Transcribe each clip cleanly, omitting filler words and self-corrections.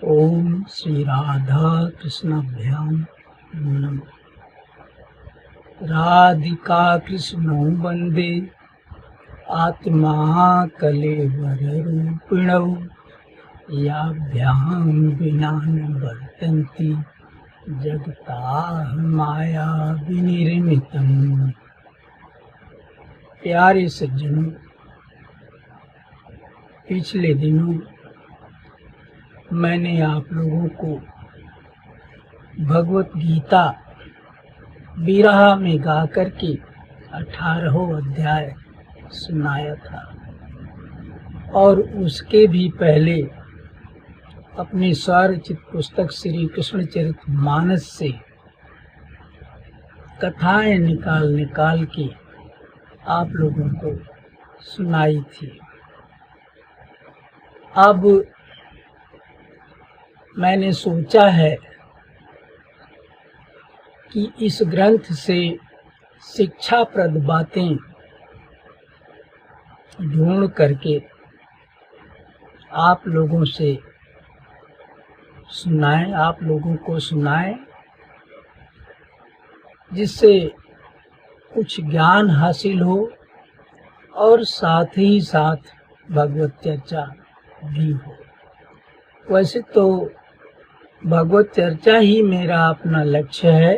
ओम श्री राधा कृष्णाभ्याम नमः। राधिका कृष्णौ वंदे आत्मा कलेवर रूपिणौ याभ्यां विना न वर्तन्ति जगताः माया विनिर्मितम्। प्यारे सज्जनों, पिछले दिनों मैंने आप लोगों को भगवत गीता बिरहा में गा करके 18वां अध्याय सुनाया था और उसके भी पहले अपनी स्वरचित पुस्तक श्री कृष्णचरितमानस से कथाएं निकाल के आप लोगों को सुनाई थी। अब मैंने सोचा है कि इस ग्रंथ से शिक्षाप्रद बातें ढूंढ करके आप लोगों को सुनाएं, जिससे कुछ ज्ञान हासिल हो और साथ ही साथ भगवत चर्चा भी हो। वैसे तो भगवत चर्चा ही मेरा अपना लक्ष्य है,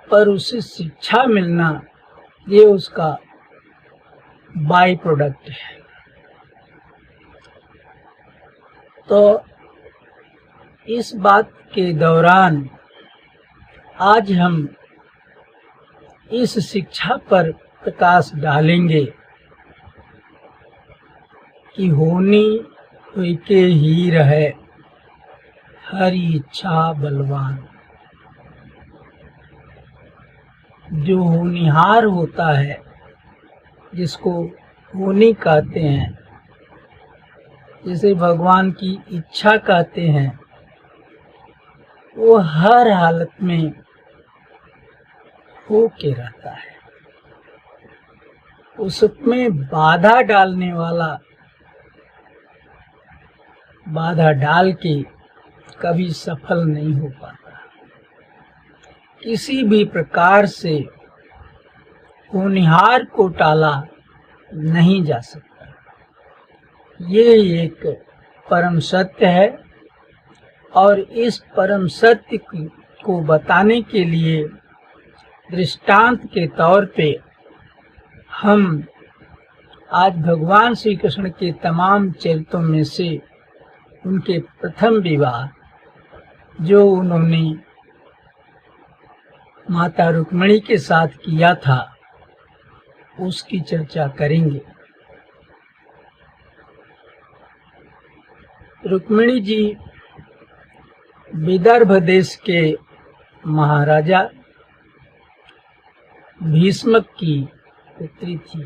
पर उससे शिक्षा मिलना ये उसका बाय प्रोडक्ट है। तो इस बात के दौरान आज हम इस शिक्षा पर प्रकाश डालेंगे कि होनी के ही रहे हरि इच्छा बलवान। जो होनिहार होता है, जिसको होनी कहते हैं, जिसे भगवान की इच्छा कहते हैं, वो हर हालत में होके रहता है। उसमें बाधा डालने वाला बाधा डाल के कभी सफल नहीं हो पाता। किसी भी प्रकार से होनिहार को टाला नहीं जा सकता। ये एक परम सत्य है और इस परम सत्य को बताने के लिए दृष्टांत के तौर पे हम आज भगवान श्री कृष्ण के तमाम चरित्रों में से उनके प्रथम विवाह, जो उन्होंने माता रुक्मिणी के साथ किया था, उसकी चर्चा करेंगे। रुक्मिणी जी विदर्भ देश के महाराजा भीष्मक की पुत्री थी।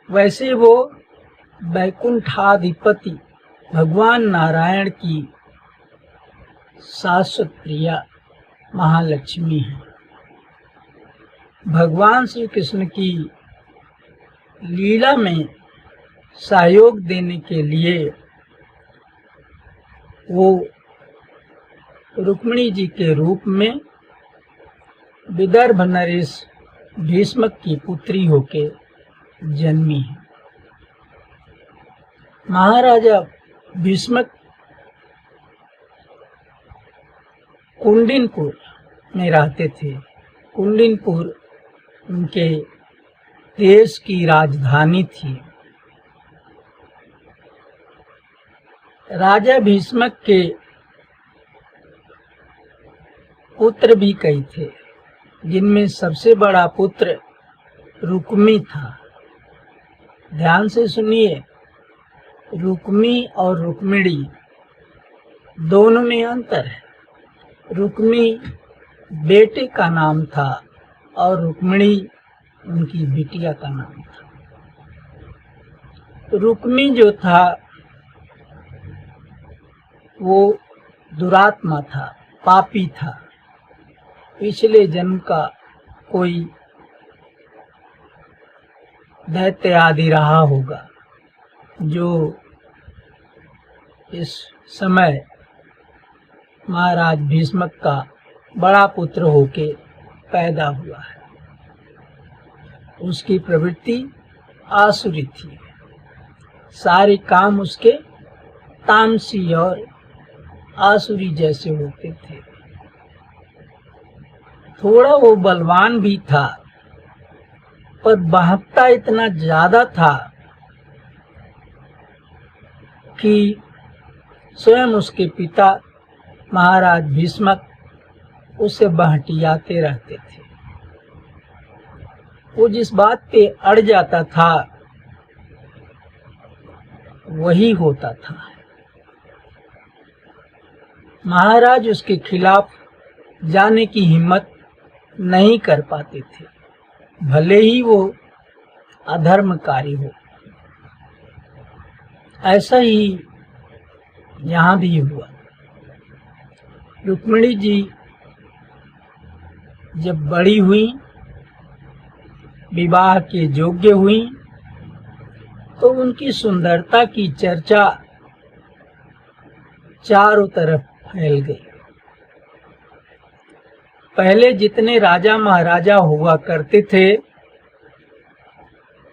वैसे वो वैकुंठाधिपति भगवान नारायण की शाश्वत प्रिया महालक्ष्मी है। भगवान श्री कृष्ण की लीला में सहयोग देने के लिए वो रुक्मिणी जी के रूप में विदर्भ नरेश भीष्मक की पुत्री होके जन्मी है। महाराजा भीष्मक कुंडिनपुर में रहते थे। कुंडिनपुर उनके देश की राजधानी थी। राजा भीष्मक के पुत्र भी कई थे, जिनमें सबसे बड़ा पुत्र रुक्मी था। ध्यान से सुनिए, रुक्मी और रुक्मिणी दोनों में अंतर है। रुक्मी बेटे का नाम था और रुक्मिणी उनकी बिटिया का नाम था। रुक्मी जो था वो दुरात्मा था, पापी था। पिछले जन्म का कोई दैत्य आदि रहा होगा। जो इस समय महाराज भीष्मक का बड़ा पुत्र होके पैदा हुआ है, उसकी प्रवृत्ति आसुरी थी। सारे काम उसके तामसी और आसुरी जैसे होते थे। थोड़ा वो बलवान भी था, पर बहकता इतना ज्यादा था कि स्वयं उसके पिता महाराज भीष्मक उसे बहटियाते रहते थे। वो जिस बात पे अड़ जाता था वही होता था। महाराज उसके खिलाफ जाने की हिम्मत नहीं कर पाते थे, भले ही वो अधर्मकारी हो। ऐसा ही यहाँ भी हुआ। रुक्मिणी जी जब बड़ी हुई, विवाह के योग्य हुई, तो उनकी सुंदरता की चर्चा चारों तरफ फैल गई। पहले जितने राजा महाराजा हुआ करते थे,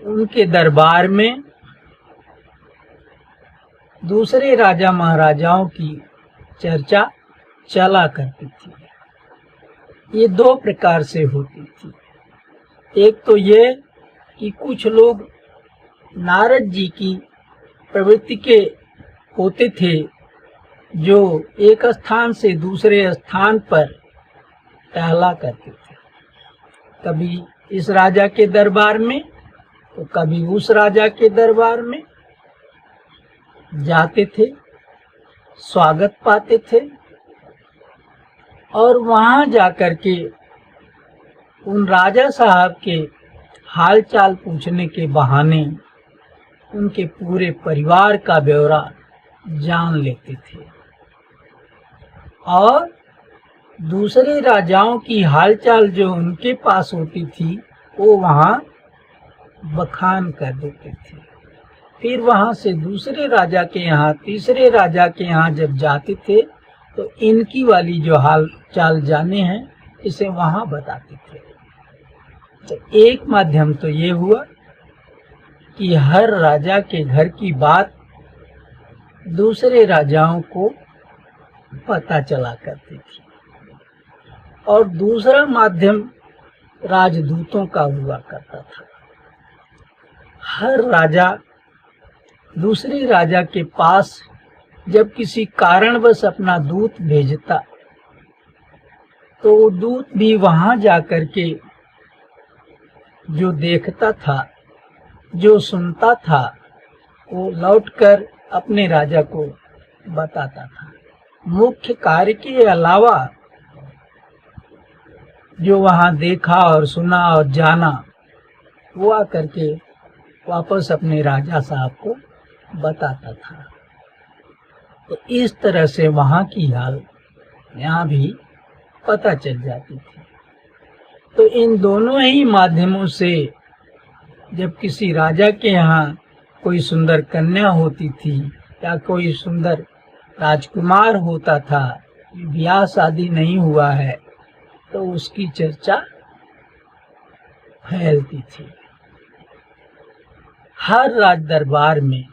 उनके दरबार में दूसरे राजा महाराजाओं की चर्चा चला करती थी। ये दो प्रकार से होती थी। एक तो ये कि कुछ लोग नारद जी की प्रवृत्ति के होते थे, जो एक स्थान से दूसरे स्थान पर टहला करते थे, कभी इस राजा के दरबार में तो कभी उस राजा के दरबार में जाते थे, स्वागत पाते थे और वहां जाकर के उन राजा साहब के हाल चाल पूछने के बहाने उनके पूरे परिवार का ब्यौरा जान लेते थे और दूसरे राजाओं की हालचाल जो उनके पास होती थी वो वहां बखान कर देते थे। फिर वहां से दूसरे राजा के यहाँ, तीसरे राजा के यहाँ जब जाते थे तो इनकी वाली जो हाल चाल जाने हैं इसे वहां बताते थे। तो एक माध्यम तो ये हुआ कि हर राजा के घर की बात दूसरे राजाओं को पता चला करती थी, और दूसरा माध्यम राजदूतों का हुआ करता था। हर राजा दूसरे राजा के पास जब किसी कारणवश अपना दूत भेजता तो वो दूत भी वहां जाकर के जो देखता था, जो सुनता था, वो लौटकर अपने राजा को बताता था। मुख्य कार्य के अलावा जो वहां देखा और सुना और जाना, वो आकर के वापस अपने राजा साहब को बताता था। तो इस तरह से वहां की हाल यहाँ भी पता चल जाती थी। तो इन दोनों ही माध्यमों से जब किसी राजा के यहाँ कोई सुंदर कन्या होती थी या कोई सुंदर राजकुमार होता था, ब्याह शादी नहीं हुआ है, तो उसकी चर्चा फैलती थी। हर राज दरबार में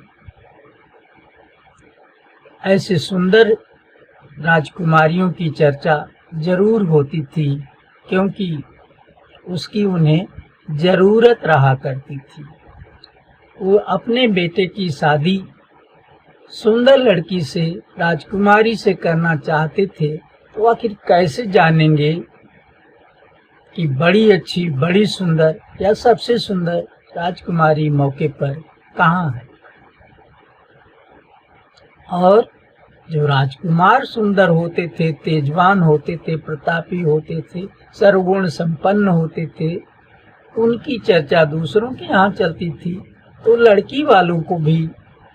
ऐसे सुंदर राजकुमारियों की चर्चा जरूर होती थी, क्योंकि उसकी उन्हें जरूरत रहा करती थी। वो अपने बेटे की शादी सुंदर लड़की से, राजकुमारी से करना चाहते थे, तो आखिर कैसे जानेंगे कि बड़ी अच्छी, बड़ी सुंदर या सबसे सुंदर राजकुमारी मौके पर कहाँ है। और जो राजकुमार सुंदर होते थे, तेजवान होते थे, प्रतापी होते थे, सर्वगुण संपन्न होते थे, उनकी चर्चा दूसरों के यहाँ चलती थी। तो लड़की वालों को भी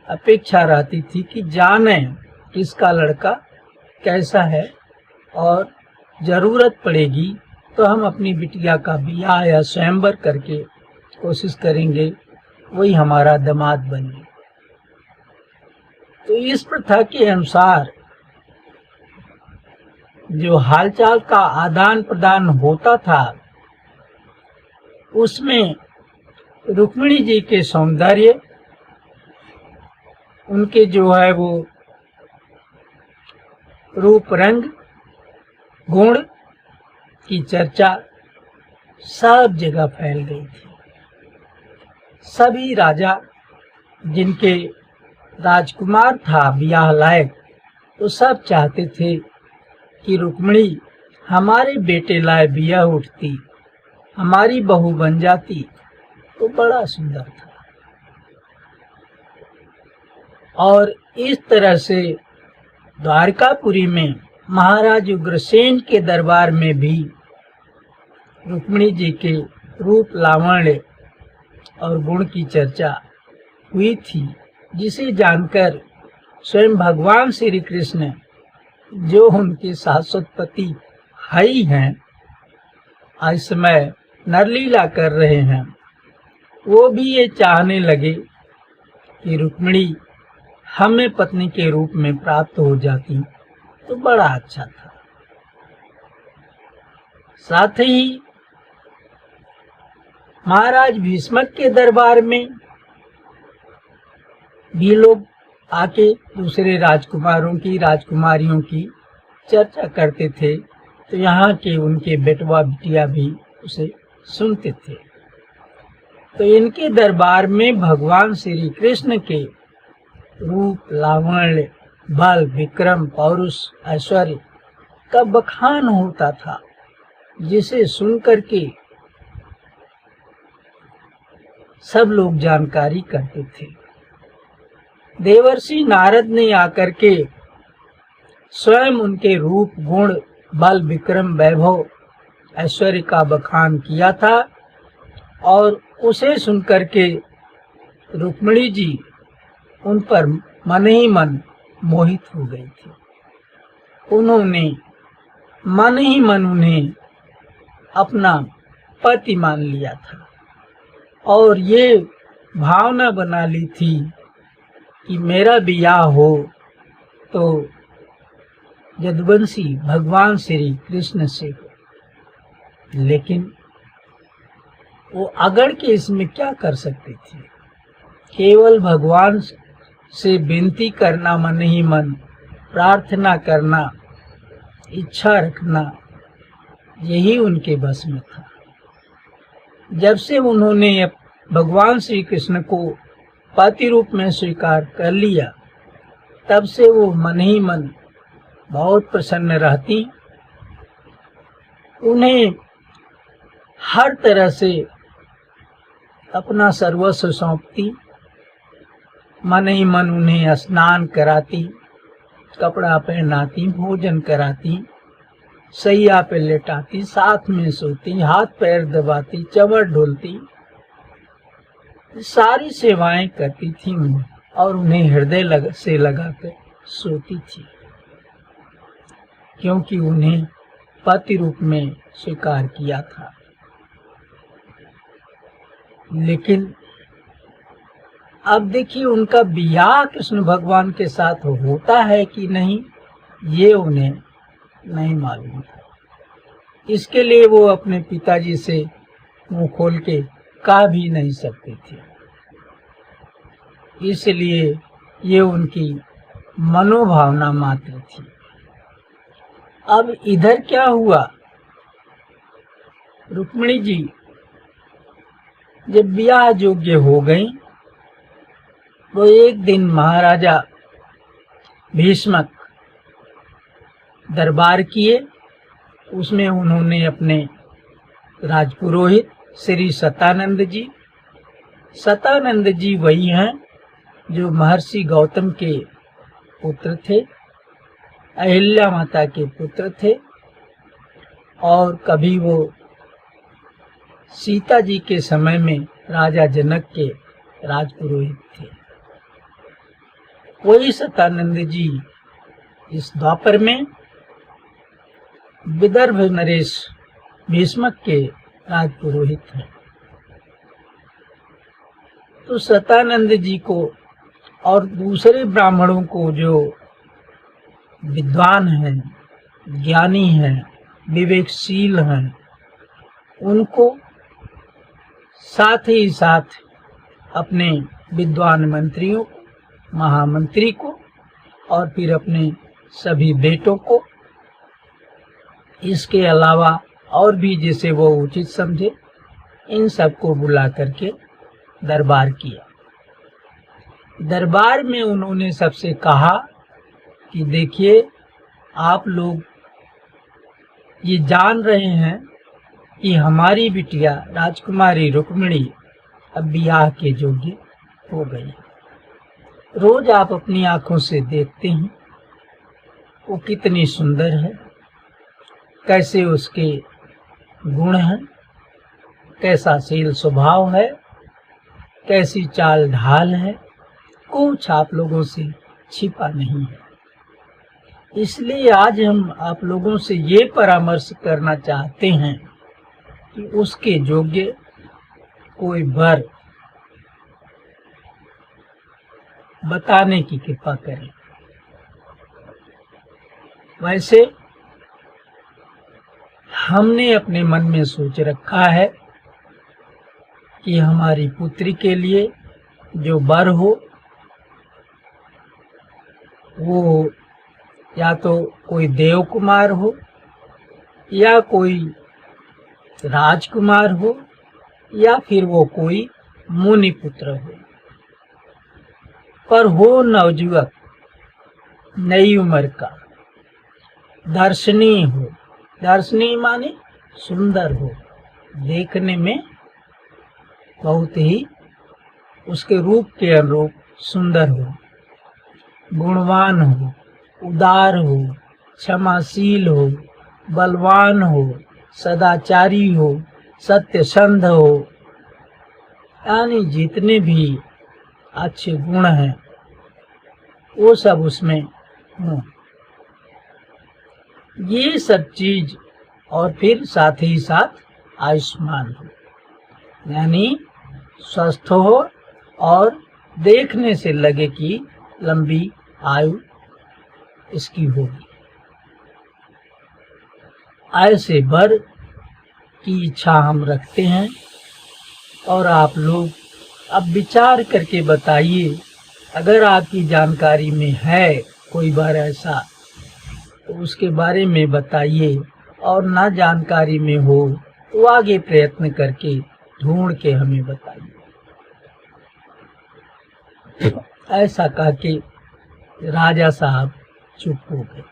अपेक्षा रहती थी कि जाने किसका लड़का कैसा है, और जरूरत पड़ेगी तो हम अपनी बिटिया का ब्याह या स्वयंवर करके कोशिश करेंगे वही हमारा दामाद बने। तो इस प्रथा के अनुसार जो हालचाल का आदान प्रदान होता था, उसमें रुक्मिणी जी के सौंदर्य, उनके जो है वो रूप रंग गुण की चर्चा सब जगह फैल गई थी। सभी राजा जिनके राजकुमार था ब्याह लायक, तो सब चाहते थे कि रुक्मिणी हमारे बेटे लाए ब्याह उठती, हमारी बहू बन जाती तो बड़ा सुंदर था। और इस तरह से द्वारकापुरी में महाराज उग्रसेन के दरबार में भी रुक्मिणी जी के रूप लावण्य और गुण की चर्चा हुई थी, जिसे जानकर स्वयं भगवान श्री कृष्ण, जो उनके शाश्वत पति ही हैं, इस समय नरलीला कर रहे हैं, वो भी ये चाहने लगे कि रुक्मिणी हमें पत्नी के रूप में प्राप्त हो जाती तो बड़ा अच्छा था। साथ ही महाराज भीष्मक के दरबार में भी लोग आके दूसरे राजकुमारों की राजकुमारियों की चर्चा करते थे, तो यहाँ के उनके बेटवा बिटिया भी उसे सुनते थे। तो इनके दरबार में भगवान श्री कृष्ण के रूप लावण्य बल विक्रम पौरुष ऐश्वर्य का बखान होता था, जिसे सुनकर के सब लोग जानकारी करते थे। देवर्षि नारद ने आकर के स्वयं उनके रूप गुण बल विक्रम वैभव ऐश्वर्य का बखान किया था, और उसे सुनकर के रुक्मिणी जी उन पर मन ही मन मोहित हो गई थी। उन्होंने मन ही मन उन्हें अपना पति मान लिया था और ये भावना बना ली थी कि मेरा ब्याह हो तो यदुवंशी भगवान श्री कृष्ण से हो। लेकिन वो अगड़ के इसमें क्या कर सकते थे? केवल भगवान से विनती करना, मन ही मन प्रार्थना करना, इच्छा रखना, यही उनके बस में था। जब से उन्होंने भगवान श्री कृष्ण को पति रूप में स्वीकार कर लिया, तब से वो मन ही मन बहुत प्रसन्न रहती, उन्हें हर तरह से अपना सर्वस्व सौंपती, मन ही मन उन्हें स्नान कराती, कपड़ा पहनाती, भोजन कराती, सैया पे लेटाती, साथ में सोती, हाथ पैर दबाती, चवर ढोलती, सारी सेवाएं करती थी उन्हें, और उन्हें हृदय से लगाकर सोती थी, क्योंकि उन्हें पति रूप में स्वीकार किया था। लेकिन अब देखिए, उनका ब्याह कृष्ण भगवान के साथ होता है कि नहीं, ये उन्हें नहीं मालूम था। इसके लिए वो अपने पिताजी से मुंह खोल के कह भी नहीं सकते थे, इसलिए ये उनकी मनोभावना मात्र थी। अब इधर क्या हुआ, रुक्मिणी जी जब ब्याह योग्य हो गई, वो एक दिन महाराजा भीष्मक दरबार किए। उसमें उन्होंने अपने राजपुरोहित श्री सतानंद जी वही हैं जो महर्षि गौतम के पुत्र थे, अहिल्या माता के पुत्र थे, और कभी वो सीता जी के समय में राजा जनक के राजपुरोहित थे। वही सतानंद जी इस द्वापर में विदर्भ नरेश भीष्मक के राजपुरोहित हैं। तो सतानंद जी को और दूसरे ब्राह्मणों को जो विद्वान हैं, ज्ञानी हैं, विवेकशील हैं, उनको साथ ही साथ अपने विद्वान मंत्रियों, महामंत्री को और फिर अपने सभी बेटों को, इसके अलावा और भी जिसे वो उचित समझे, इन सबको बुला करके दरबार किया। दरबार में उन्होंने सबसे कहा कि देखिए, आप लोग ये जान रहे हैं कि हमारी बिटिया राजकुमारी रुक्मिणी अब ब्याह के योग्य हो गई। रोज आप अपनी आंखों से देखते हैं वो कितनी सुंदर है, कैसे उसके गुण हैं, कैसा शील स्वभाव है, कैसी चाल ढाल है, कुछ आप लोगों से छिपा नहीं है। इसलिए आज हम आप लोगों से ये परामर्श करना चाहते हैं कि उसके योग्य कोई वर बताने की कृपा करें। वैसे हमने अपने मन में सोच रखा है कि हमारी पुत्री के लिए जो वर हो वो या तो कोई देव कुमार हो या कोई राजकुमार हो या फिर वो कोई मुनि पुत्र हो, पर हो नवयुवक, नई उम्र का, दर्शनीय हो। दर्शनीय माने सुंदर हो, देखने में बहुत ही उसके रूप के अनुरूप सुंदर हो, गुणवान हो, उदार हो, क्षमाशील हो, बलवान हो, सदाचारी हो, सत्यसंध हो, यानी जितने भी अच्छे गुण हैं वो सब उसमें हों। ये सब चीज और फिर साथ ही साथ आयुष्मान हो, यानी स्वस्थ हो और देखने से लगे कि लंबी आयु इसकी होगी। ऐसे वर की इच्छा हम रखते हैं और आप लोग अब विचार करके बताइए, अगर आपकी जानकारी में है कोई वर ऐसा तो उसके बारे में बताइए, और ना जानकारी में हो तो आगे प्रयत्न करके ढूंढ के हमें बताइए। ऐसा कह के राजा साहब चुप हो गए।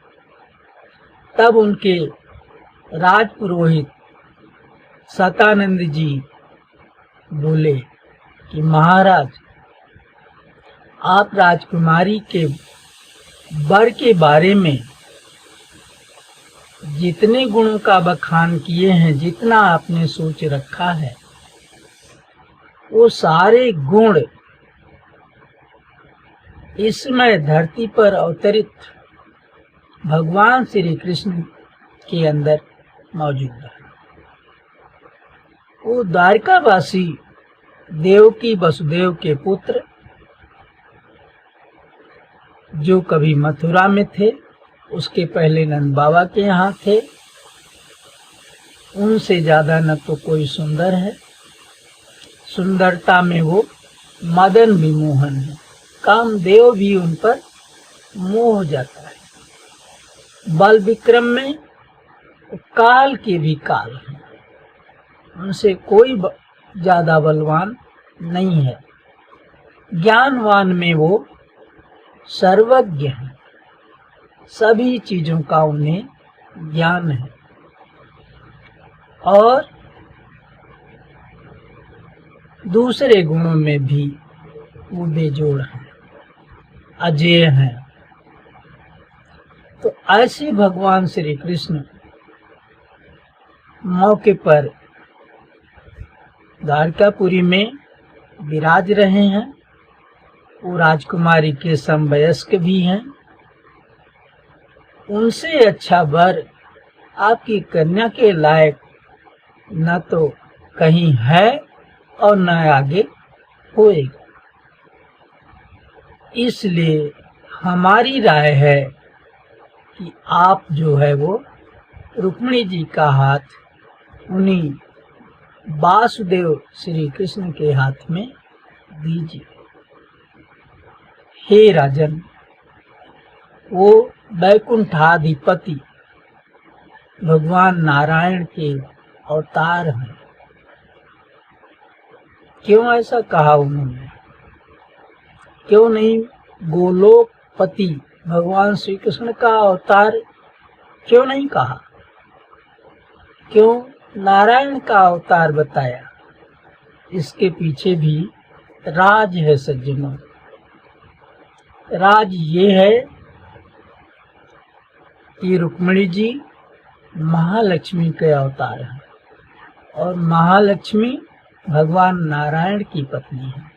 तब उनके राजपुरोहित सतानंद जी बोले कि महाराज, आप राजकुमारी के वर के बारे में जितने गुणों का बखान किए हैं, जितना आपने सोच रखा है, वो सारे गुण इस समय धरती पर अवतरित भगवान श्री कृष्ण के अंदर मौजूद है। वो द्वारकावासी देवकी वसुदेव के पुत्र जो कभी मथुरा में थे, उसके पहले नंद बाबा के यहाँ थे, उनसे ज्यादा न तो कोई सुंदर है, सुंदरता में वो मदन भी मोहन है, कामदेव भी उन पर मोह हो जाता है। बल विक्रम में काल के भी काल है, उनसे कोई ज्यादा बलवान नहीं है। ज्ञानवान में वो सर्वज्ञ है, सभी चीजों का उन्हें ज्ञान है, और दूसरे गुणों में भी वो बेजोड़ है, अजेय हैं। तो ऐसे भगवान श्री कृष्ण मौके पर द्वारकापुरी में विराज रहे हैं। वो राजकुमारी के समवयस्क भी हैं। उनसे अच्छा वर आपकी कन्या के लायक न तो कहीं है और न आगे होएगा। इसलिए हमारी राय है कि आप जो है वो रुक्मिणी जी का हाथ उन्हीं वासुदेव श्री कृष्ण के हाथ में दीजिए। हे राजन, वो वैकुंठाधिपति भगवान नारायण के अवतार हैं। क्यों ऐसा कहा उन्होंने? क्यों नहीं गोलोकपति भगवान श्री कृष्ण का अवतार क्यों नहीं कहा? क्यों नारायण का अवतार बताया? इसके पीछे भी राज है सज्जनों। राज ये है कि रुक्मिणी जी महालक्ष्मी के अवतार हैं और महालक्ष्मी भगवान नारायण की पत्नी है।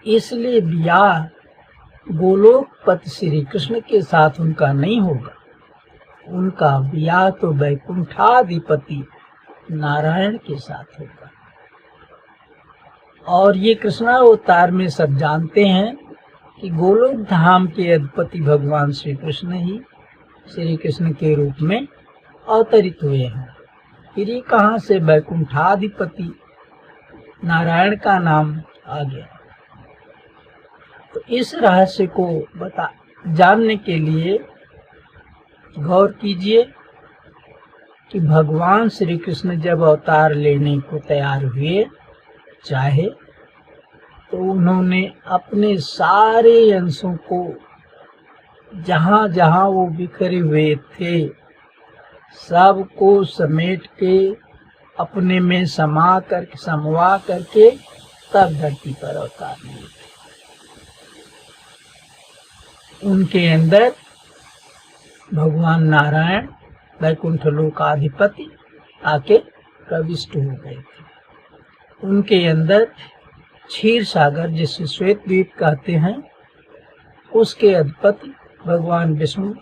इसलिए ब्याह गोलोकपति श्री कृष्ण के साथ उनका नहीं होगा, उनका ब्याह तो वैकुंठाधिपति नारायण के साथ होगा। और ये कृष्णावतार में सब जानते हैं कि गोलोक धाम के अधिपति भगवान श्री कृष्ण ही श्री कृष्ण के रूप में अवतरित हुए हैं। फिर ये कहाँ से वैकुंठाधिपति नारायण का नाम आ गया? तो इस रहस्य को जानने के लिए गौर कीजिए कि भगवान श्री कृष्ण जब अवतार लेने को तैयार हुए चाहे तो उन्होंने अपने सारे अंशों को जहाँ जहाँ वो बिखरे हुए थे सबको समेट के अपने में समवा करके तब धरती पर अवतार लिए थे। उनके अंदर भगवान नारायण वैकुंठ लोकाधिपति आके प्रविष्ट हो गए थे। उनके अंदर क्षीर सागर जिसे श्वेत द्वीप कहते हैं उसके अधिपति भगवान विष्णु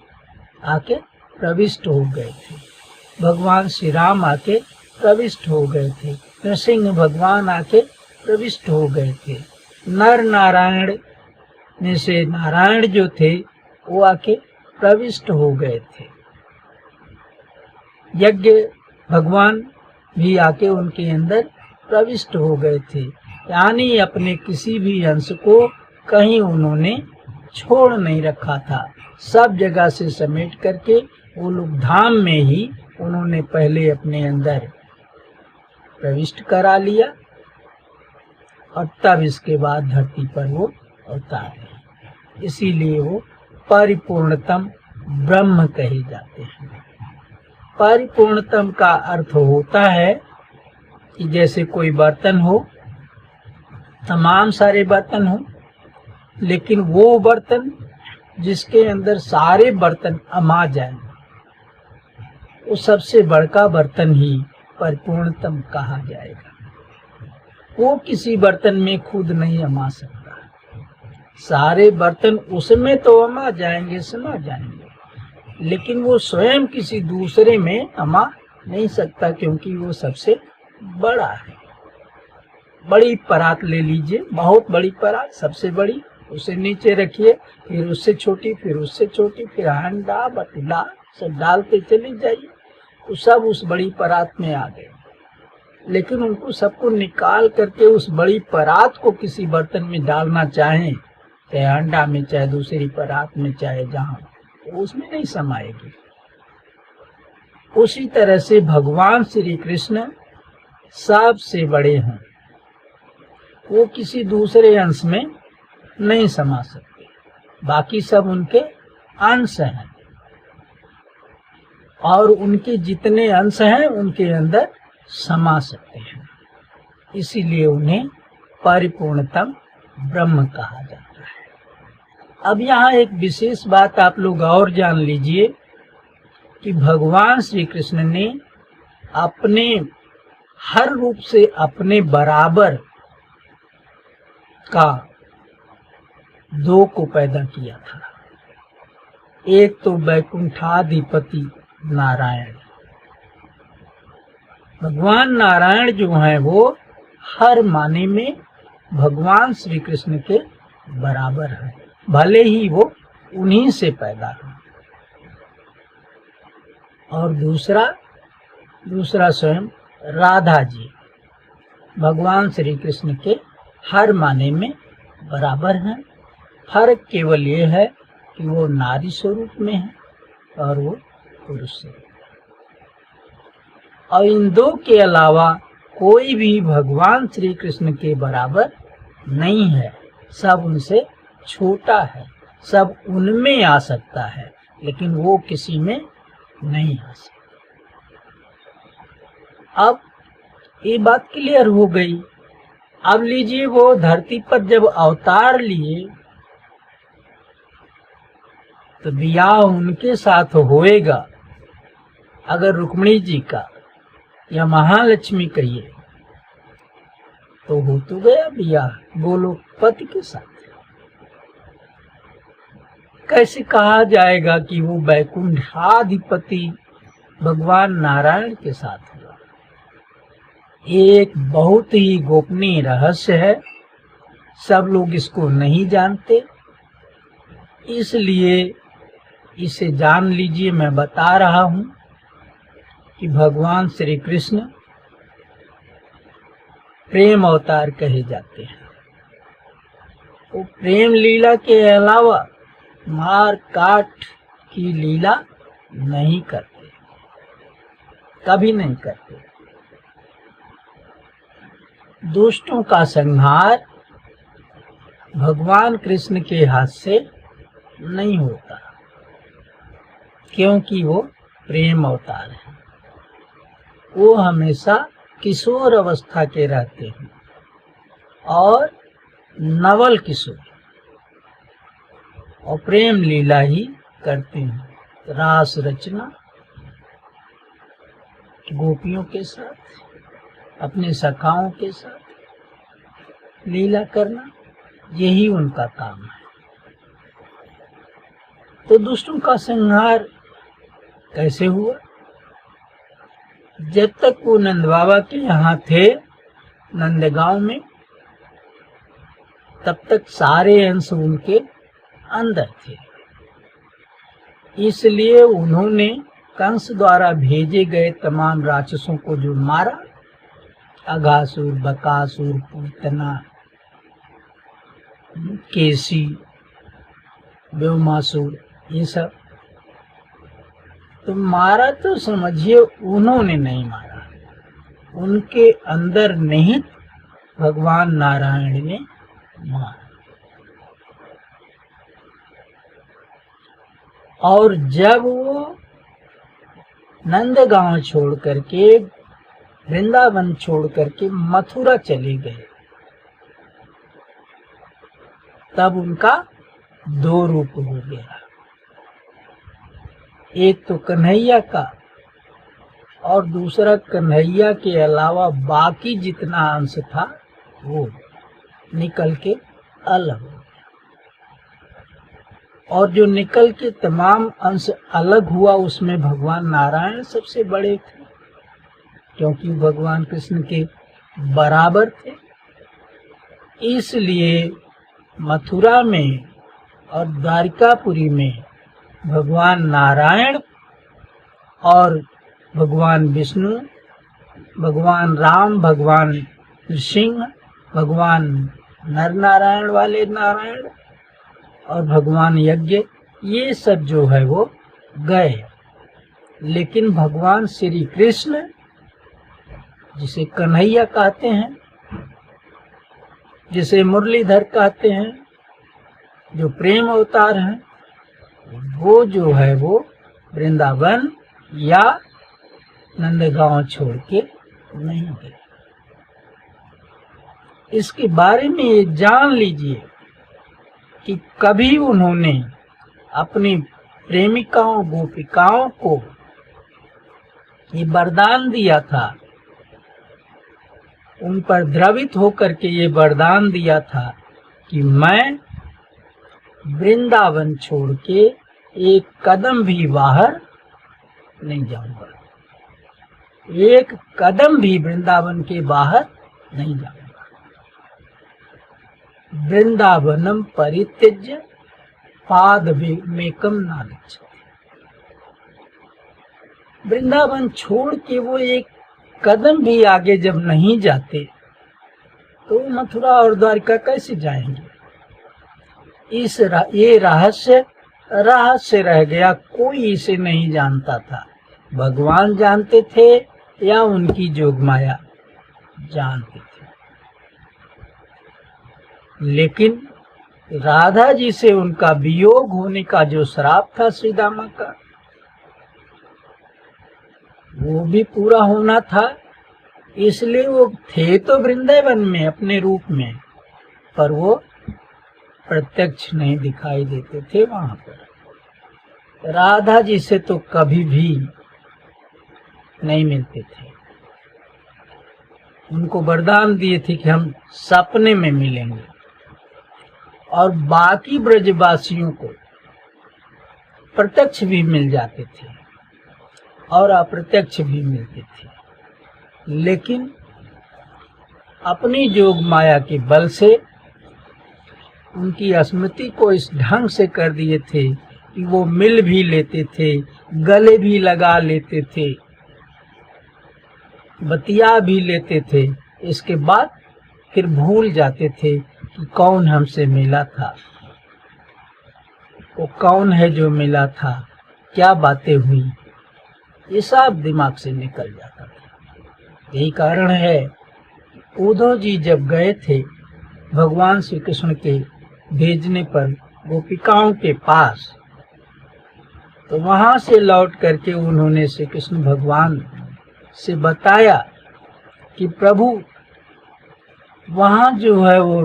आके प्रविष्ट हो गए थे। भगवान श्री राम आके प्रविष्ट हो गए थे। नरसिंह भगवान आके प्रविष्ट हो गए थे। नर नारायण में से नारायण जो थे वो आके प्रविष्ट हो गए थे। यज्ञ भगवान भी आके उनके अंदर प्रविष्ट हो गए थे। यानी अपने किसी भी अंश को कहीं उन्होंने छोड़ नहीं रखा था। सब जगह से समेट करके वो लोग धाम में ही उन्होंने पहले अपने अंदर प्रविष्ट करा लिया और तब इसके बाद धरती पर वो अवतार है। इसीलिए वो परिपूर्णतम ब्रह्म कहे जाते हैं। परिपूर्णतम का अर्थ होता है कि जैसे कोई बर्तन हो, तमाम सारे बर्तन हो, लेकिन वो बर्तन जिसके अंदर सारे बर्तन अमा जाए वो सबसे बड़का बर्तन ही परिपूर्णतम कहा जाएगा। वो किसी बर्तन में खुद नहीं अमा सकता। सारे बर्तन उसमें तो अमा जाएंगे, समा जाएंगे, लेकिन वो स्वयं किसी दूसरे में अमा नहीं सकता क्योंकि वो सबसे बड़ा है। बड़ी परात ले लीजिए, बहुत बड़ी परात, सबसे बड़ी, उसे नीचे रखिए, फिर उससे छोटी, फिर उससे छोटी, फिर हांडा बटला सब डालते चले जाइए, वो सब उस बड़ी परात में आ गए। लेकिन उनको सबको निकाल करके उस बड़ी परात को किसी बर्तन में डालना चाहें, चाहे हांडा में, चाहे दूसरी परात में, चाहे जहां, तो उसमें नहीं समाएगी। उसी तरह से भगवान श्री कृष्ण सबसे बड़े हैं, वो किसी दूसरे अंश में नहीं समा सकते। बाकी सब उनके अंश हैं और उनके जितने अंश हैं उनके अंदर समा सकते हैं। इसीलिए उन्हें परिपूर्णतम ब्रह्म कहा जाता है। अब यहाँ एक विशेष बात आप लोग और जान लीजिए कि भगवान श्री कृष्ण ने अपने हर रूप से अपने बराबर का दो को पैदा किया था। एक तो वैकुंठाधिपति नारायण, भगवान नारायण जो हैं वो हर माने में भगवान श्री कृष्ण के बराबर है, भले ही वो उन्हीं से पैदा हो। और दूसरा स्वयं राधा जी भगवान श्री कृष्ण के हर माने में बराबर हैं। फर्क केवल ये है कि वो नारी स्वरूप में है और वो पुरुष से। और इन दो के अलावा कोई भी भगवान श्री कृष्ण के बराबर नहीं है। सब उनसे छोटा है, सब उनमें आ सकता है, लेकिन वो किसी में नहीं आ सकता। अब ये बात क्लियर हो गई। अब लीजिए, वो धरती पर जब अवतार लिए तो ब्याह उनके साथ होएगा। अगर रुक्मिणी जी का या महालक्ष्मी कहिए तो हो तो गया ब्याह गोलोकपति के साथ। कैसे कहा जाएगा कि वो वैकुंठाधिपति भगवान नारायण के साथ हुआ? एक बहुत ही गोपनीय रहस्य है, सब लोग इसको नहीं जानते, इसलिए इसे जान लीजिए। मैं बता रहा हूं कि भगवान श्री कृष्ण प्रेम अवतार कहे जाते हैं। वो प्रेम लीला के अलावा मार काट की लीला नहीं करते, कभी नहीं करते। दुष्टों का संहार भगवान कृष्ण के हाथ से नहीं होता, क्योंकि वो प्रेम अवतार है। वो हमेशा किशोर अवस्था के रहते हैं और नवल किशोर, और प्रेम लीला ही करते हैं। रास रचना गोपियों के साथ, अपने सखाओं के साथ लीला करना, यही उनका काम है। तो दुष्टों का संहार कैसे हुआ? जब तक वो नंद बाबा के यहाँ थे नंदगांव में, तब तक सारे अंश उनके अंदर थे। इसलिए उन्होंने कंस द्वारा भेजे गए तमाम राक्षसों को जो मारा, अघासुर, बकासुर, पूतना, केसी, व्योमासुर, ये सब तो मारा, तो समझिए उन्होंने नहीं मारा, उनके अंदर निहित भगवान नारायण ने मारा। और जब वो नंदगांव छोड़ करके, वृंदावन छोड़ करके मथुरा चले गए, तब उनका दो रूप हो गया। एक तो कन्हैया का, और दूसरा कन्हैया के अलावा बाकी जितना अंश था वो निकल के अलग हो गया। और जो निकल के तमाम अंश अलग हुआ, उसमें भगवान नारायण सबसे बड़े थे, क्योंकि भगवान कृष्ण के बराबर थे। इसलिए मथुरा में और द्वारिकापुरी में भगवान नारायण और भगवान विष्णु, भगवान राम, भगवान नृसिंह, भगवान नर नारायण वाले नारायण और भगवान यज्ञ, ये सब जो है वो गए। लेकिन भगवान श्री कृष्ण, जिसे कन्हैया कहते हैं, जिसे मुरलीधर कहते हैं, जो प्रेम अवतार हैं, वो जो है वो वृंदावन या नंदगांव छोड़ के नहीं गए। इसके बारे में ये जान लीजिए कि कभी उन्होंने अपनी प्रेमिकाओं, गोपिकाओं को ये वरदान दिया था, उन पर द्रवित होकर के ये वरदान दिया था कि मैं वृंदावन छोड़ के एक कदम भी बाहर नहीं जाऊंगा, एक कदम भी वृंदावन के बाहर नहीं जाऊंगा। वृंदावनम परित्यज्य पादमेकम न गच्छति। वृंदावन छोड़ के वो एक कदम भी आगे जब नहीं जाते तो मथुरा और द्वारिका कैसे जाएंगे? ये रहस्य रह गया, कोई इसे नहीं जानता था। भगवान जानते थे या उनकी जोगमाया जानते थे। लेकिन राधा जी से उनका वियोग होने का जो श्राप था श्री दामा का, वो भी पूरा होना था। इसलिए वो थे तो वृंदावन में अपने रूप में, पर वो प्रत्यक्ष नहीं दिखाई देते थे वहां पर। राधा जी से तो कभी भी नहीं मिलते थे। उनको वरदान दिए थे कि हम सपने में मिलेंगे, और बाकी ब्रजवासियों को प्रत्यक्ष भी मिल जाते थे और अप्रत्यक्ष भी मिलते थे। लेकिन अपनी जोग माया के बल से उनकी स्मृति को इस ढंग से कर दिए थे कि वो मिल भी लेते थे, गले भी लगा लेते थे, बतिया भी लेते थे। इसके बाद फिर भूल जाते थे कि कौन हमसे मिला था, वो कौन है जो मिला था, क्या बातें हुई, ये सब दिमाग से निकल जाता था। यही कारण है उद्धव जी जब गए थे भगवान श्री कृष्ण के भेजने पर गोपिकाओं के पास, तो वहां से लौट करके उन्होंने श्री कृष्ण भगवान से बताया कि प्रभु वहां जो है वो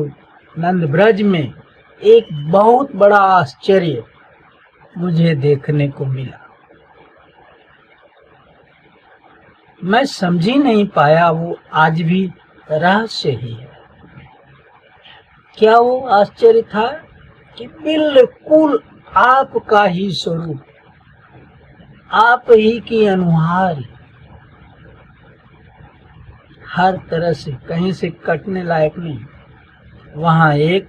नंद ब्रज में एक बहुत बड़ा आश्चर्य मुझे देखने को मिला। मैं समझ ही नहीं पाया, वो आज भी रहस्य ही है। क्या वो आश्चर्य था कि बिल्कुल आपका ही स्वरूप, आप ही की अनुहार, हर तरह से कहीं से कटने लायक नहीं। वहां एक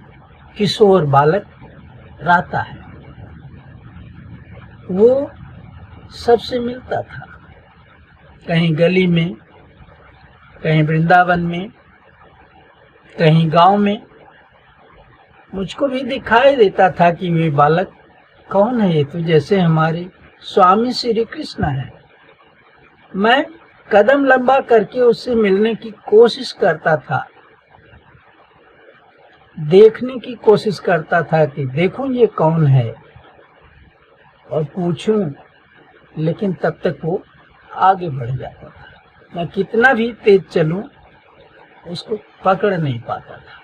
किशोर बालक रहता है, वो सबसे मिलता था, कहीं गली में, कहीं वृंदावन में, कहीं गांव में। मुझको भी दिखाई देता था कि वे बालक कौन है, ये तो जैसे हमारे स्वामी श्री कृष्ण है। मैं कदम लंबा करके उससे मिलने की कोशिश करता था, देखने की कोशिश करता था कि देखूं ये कौन है और पूछूं, लेकिन तब तक वो आगे बढ़ जाता था। मैं कितना भी तेज चलूं उसको पकड़ नहीं पाता था।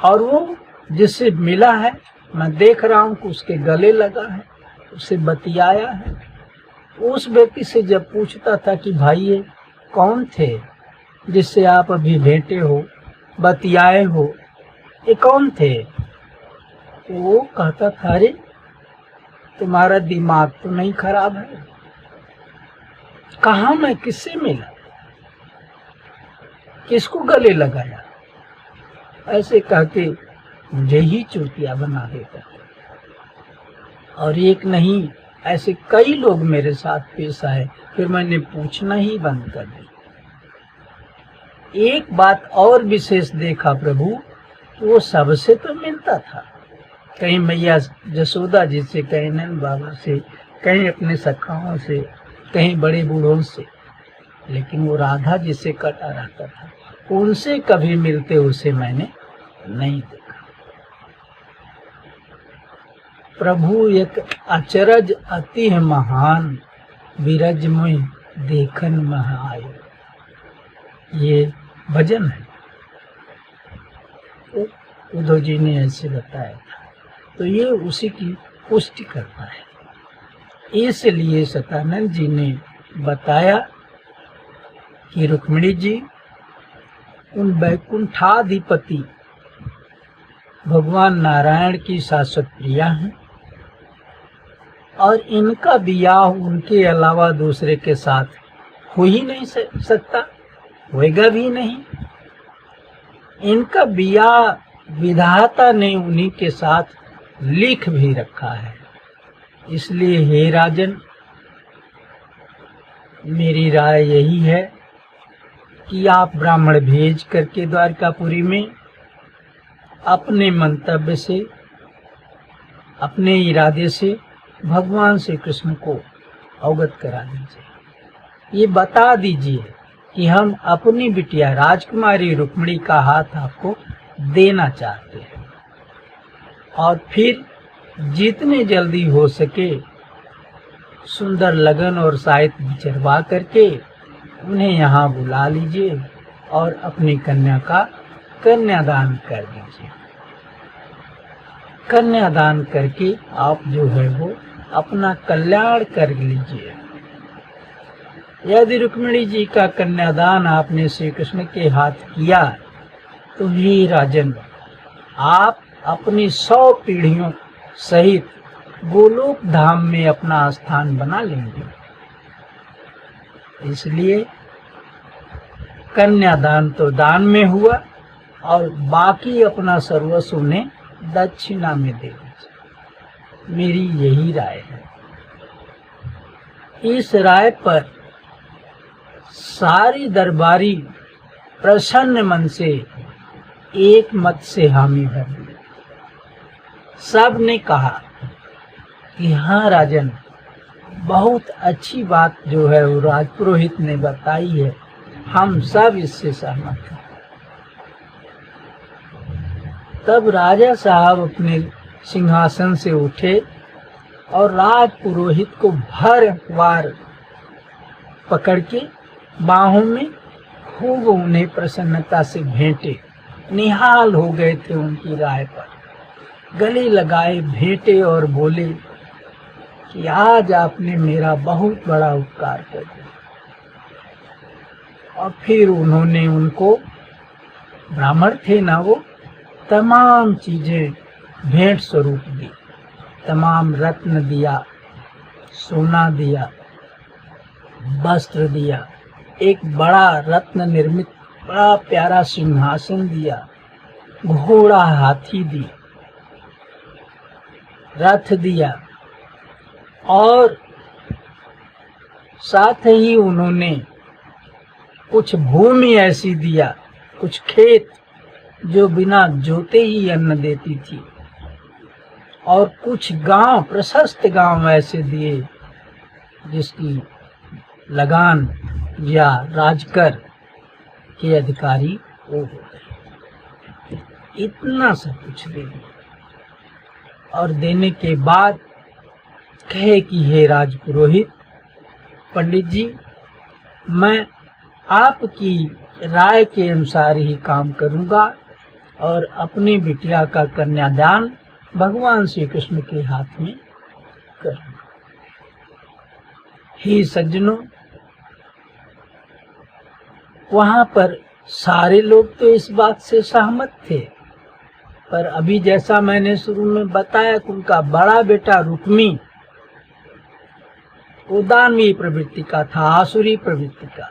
और वो जिससे मिला है, मैं देख रहा हूं कि उसके गले लगा है, उससे बतियाया है। उस व्यक्ति से जब पूछता था कि भाई ये कौन थे जिससे आप अभी भेंटे हो, बतियाए हो, ये कौन थे, तो वो कहता था अरे तुम्हारा दिमाग तो नहीं खराब है, कहाँ मैं किससे मिला, किसको गले लगाया, ऐसे कह के मुझे ही चूतिया बना देता। और एक नहीं, ऐसे कई लोग मेरे साथ पेश आए, फिर मैंने पूछना ही बंद कर दिया। एक बात और विशेष देखा प्रभु, वो सबसे तो मिलता था, कहीं मैया जसोदा जी से, कहीं नंद बाबा से, कहीं अपने सखाओं से, कहीं बड़े बूढ़ों से, लेकिन वो राधा जी से कटा रहता था, उनसे कभी मिलते उसे मैंने नहीं देखा। प्रभु एक अचरज अति महान, विरज मुई देखन महाय, ये भजन है, तो उद्धव जी ने ऐसे बताया था। तो ये उसी की पुष्टि करता है। इसलिए सतानंद जी ने बताया कि रुक्मिणी जी उन वैकुंठाधिपति भगवान नारायण की शाश्वत प्रिया हैं, और इनका विवाह उनके अलावा दूसरे के साथ हो ही नहीं सकता, होएगा भी नहीं। इनका ब्याह विधाता ने उन्हीं के साथ लिख भी रखा है। इसलिए हे राजन, मेरी राय यही है कि आप ब्राह्मण भेज करके द्वारकापुरी में अपने मंतव्य से, अपने इरादे से भगवान श्री कृष्ण को अवगत करा दीजिए। ये बता दीजिए कि हम अपनी बिटिया राजकुमारी रुक्मिणी का हाथ आपको देना चाहते हैं, और फिर जितने जल्दी हो सके सुंदर लगन और साहित्य विचरवा करके उन्हें यहाँ बुला लीजिए और अपनी कन्या का कन्यादान कर दीजिए। कन्यादान करके आप जो है वो अपना कल्याण कर लीजिए। यदि रुक्मिणी जी का कन्यादान आपने श्री कृष्ण के हाथ किया तो हे राजन, आप अपनी 100 पीढ़ियों सहित गोलोक धाम में अपना स्थान बना लेंगे। इसलिए कन्यादान तो दान में हुआ और बाकी अपना सर्वस्व उन्हें दक्षिणा में दे दीजिए। मेरी यही राय है। इस राय पर सारी दरबारी प्रसन्न मन से एक मत से हामी भर दी। सब ने कहा कि हाँ राजन, बहुत अच्छी बात जो है वो राजपुरोहित ने बताई है, हम सब इससे सहमत हैं। तब राजा साहब अपने सिंहासन से उठे और राजपुरोहित को भर बार पकड़ के बाहों में खूब उन्हें प्रसन्नता से भेंटे। निहाल हो गए थे उनकी राय पर, गले लगाए, भेंटे और बोले कि आज आपने मेरा बहुत बड़ा उपकार कर दिया। और फिर उन्होंने उनको, ब्राह्मण थे ना वो, तमाम चीजें भेंट स्वरूप दी। तमाम रत्न दिया, सोना दिया, वस्त्र दिया, एक बड़ा रत्न निर्मित बड़ा प्यारा सिंहासन दिया, घोड़ा हाथी दी, रथ दिया, और साथ ही उन्होंने कुछ भूमि ऐसी दिया, कुछ खेत जो बिना जोते ही अन्न देती थी, और कुछ गांव, प्रशस्त गांव ऐसे दिए जिसकी लगान या राजकर के अधिकारी वो हो गए। इतना सब कुछ दे दिया और देने के बाद कहे कि हे राजपुरोहित, पंडित जी, मैं आपकी राय के अनुसार ही काम करूंगा और अपनी बिटिया का कन्यादान भगवान श्री कृष्ण के हाथ में करूंगा। हे सज्जनों, वहां पर सारे लोग तो इस बात से सहमत थे, पर अभी जैसा मैंने शुरू में बताया कि उनका बड़ा बेटा रुक्मी उदानवी प्रवृत्ति का था, आसुरी प्रवृत्ति का,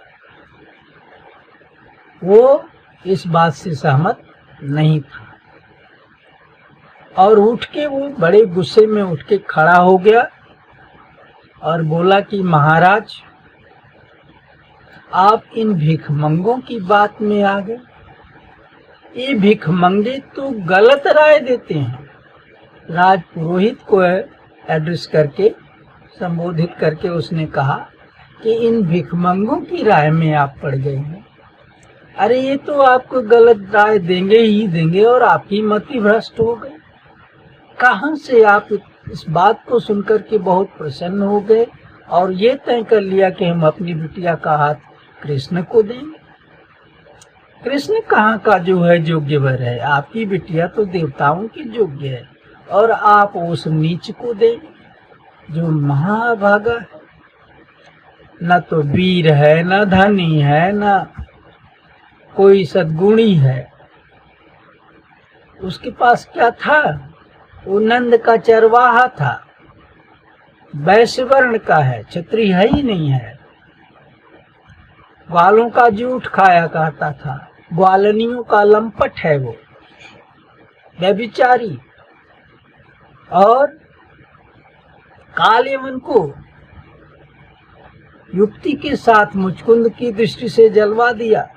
वो इस बात से सहमत नहीं था। और उठ के वो बड़े गुस्से में उठ के खड़ा हो गया और बोला कि महाराज, आप इन भिखमंगों की बात में आ गए। ये भिखमंगे तो गलत राय देते हैं। राजपुरोहित को एड्रेस करके, संबोधित करके उसने कहा कि इन भिखमंगों की राय में आप पड़ गए हैं। अरे ये तो आपको गलत राय देंगे ही देंगे और आप ही मति भ्रष्ट हो गए। कहाँ से आप इस बात को सुनकर के बहुत प्रसन्न हो गए और ये तय कर लिया कि हम अपनी बिटिया का हाथ कृष्ण को देंगे। कृष्ण कहाँ का जो है योग्य वर है, आपकी बिटिया तो देवताओं की योग्य है और आप उस नीच को देंगे जो महाभागा है, न तो वीर है, न धनी है, न कोई सद्गुणी है। उसके पास क्या था? वो नंद का चरवाहा था, वैश्य वर्ण का है, क्षत्रिय है ही नहीं है, बालों का जूठ खाया करता था, ग्वालनियों का लंपट है वो, व्यभिचारी, और कालयवन को युक्ति के साथ मुचकुंद की दृष्टि से जलवा दिया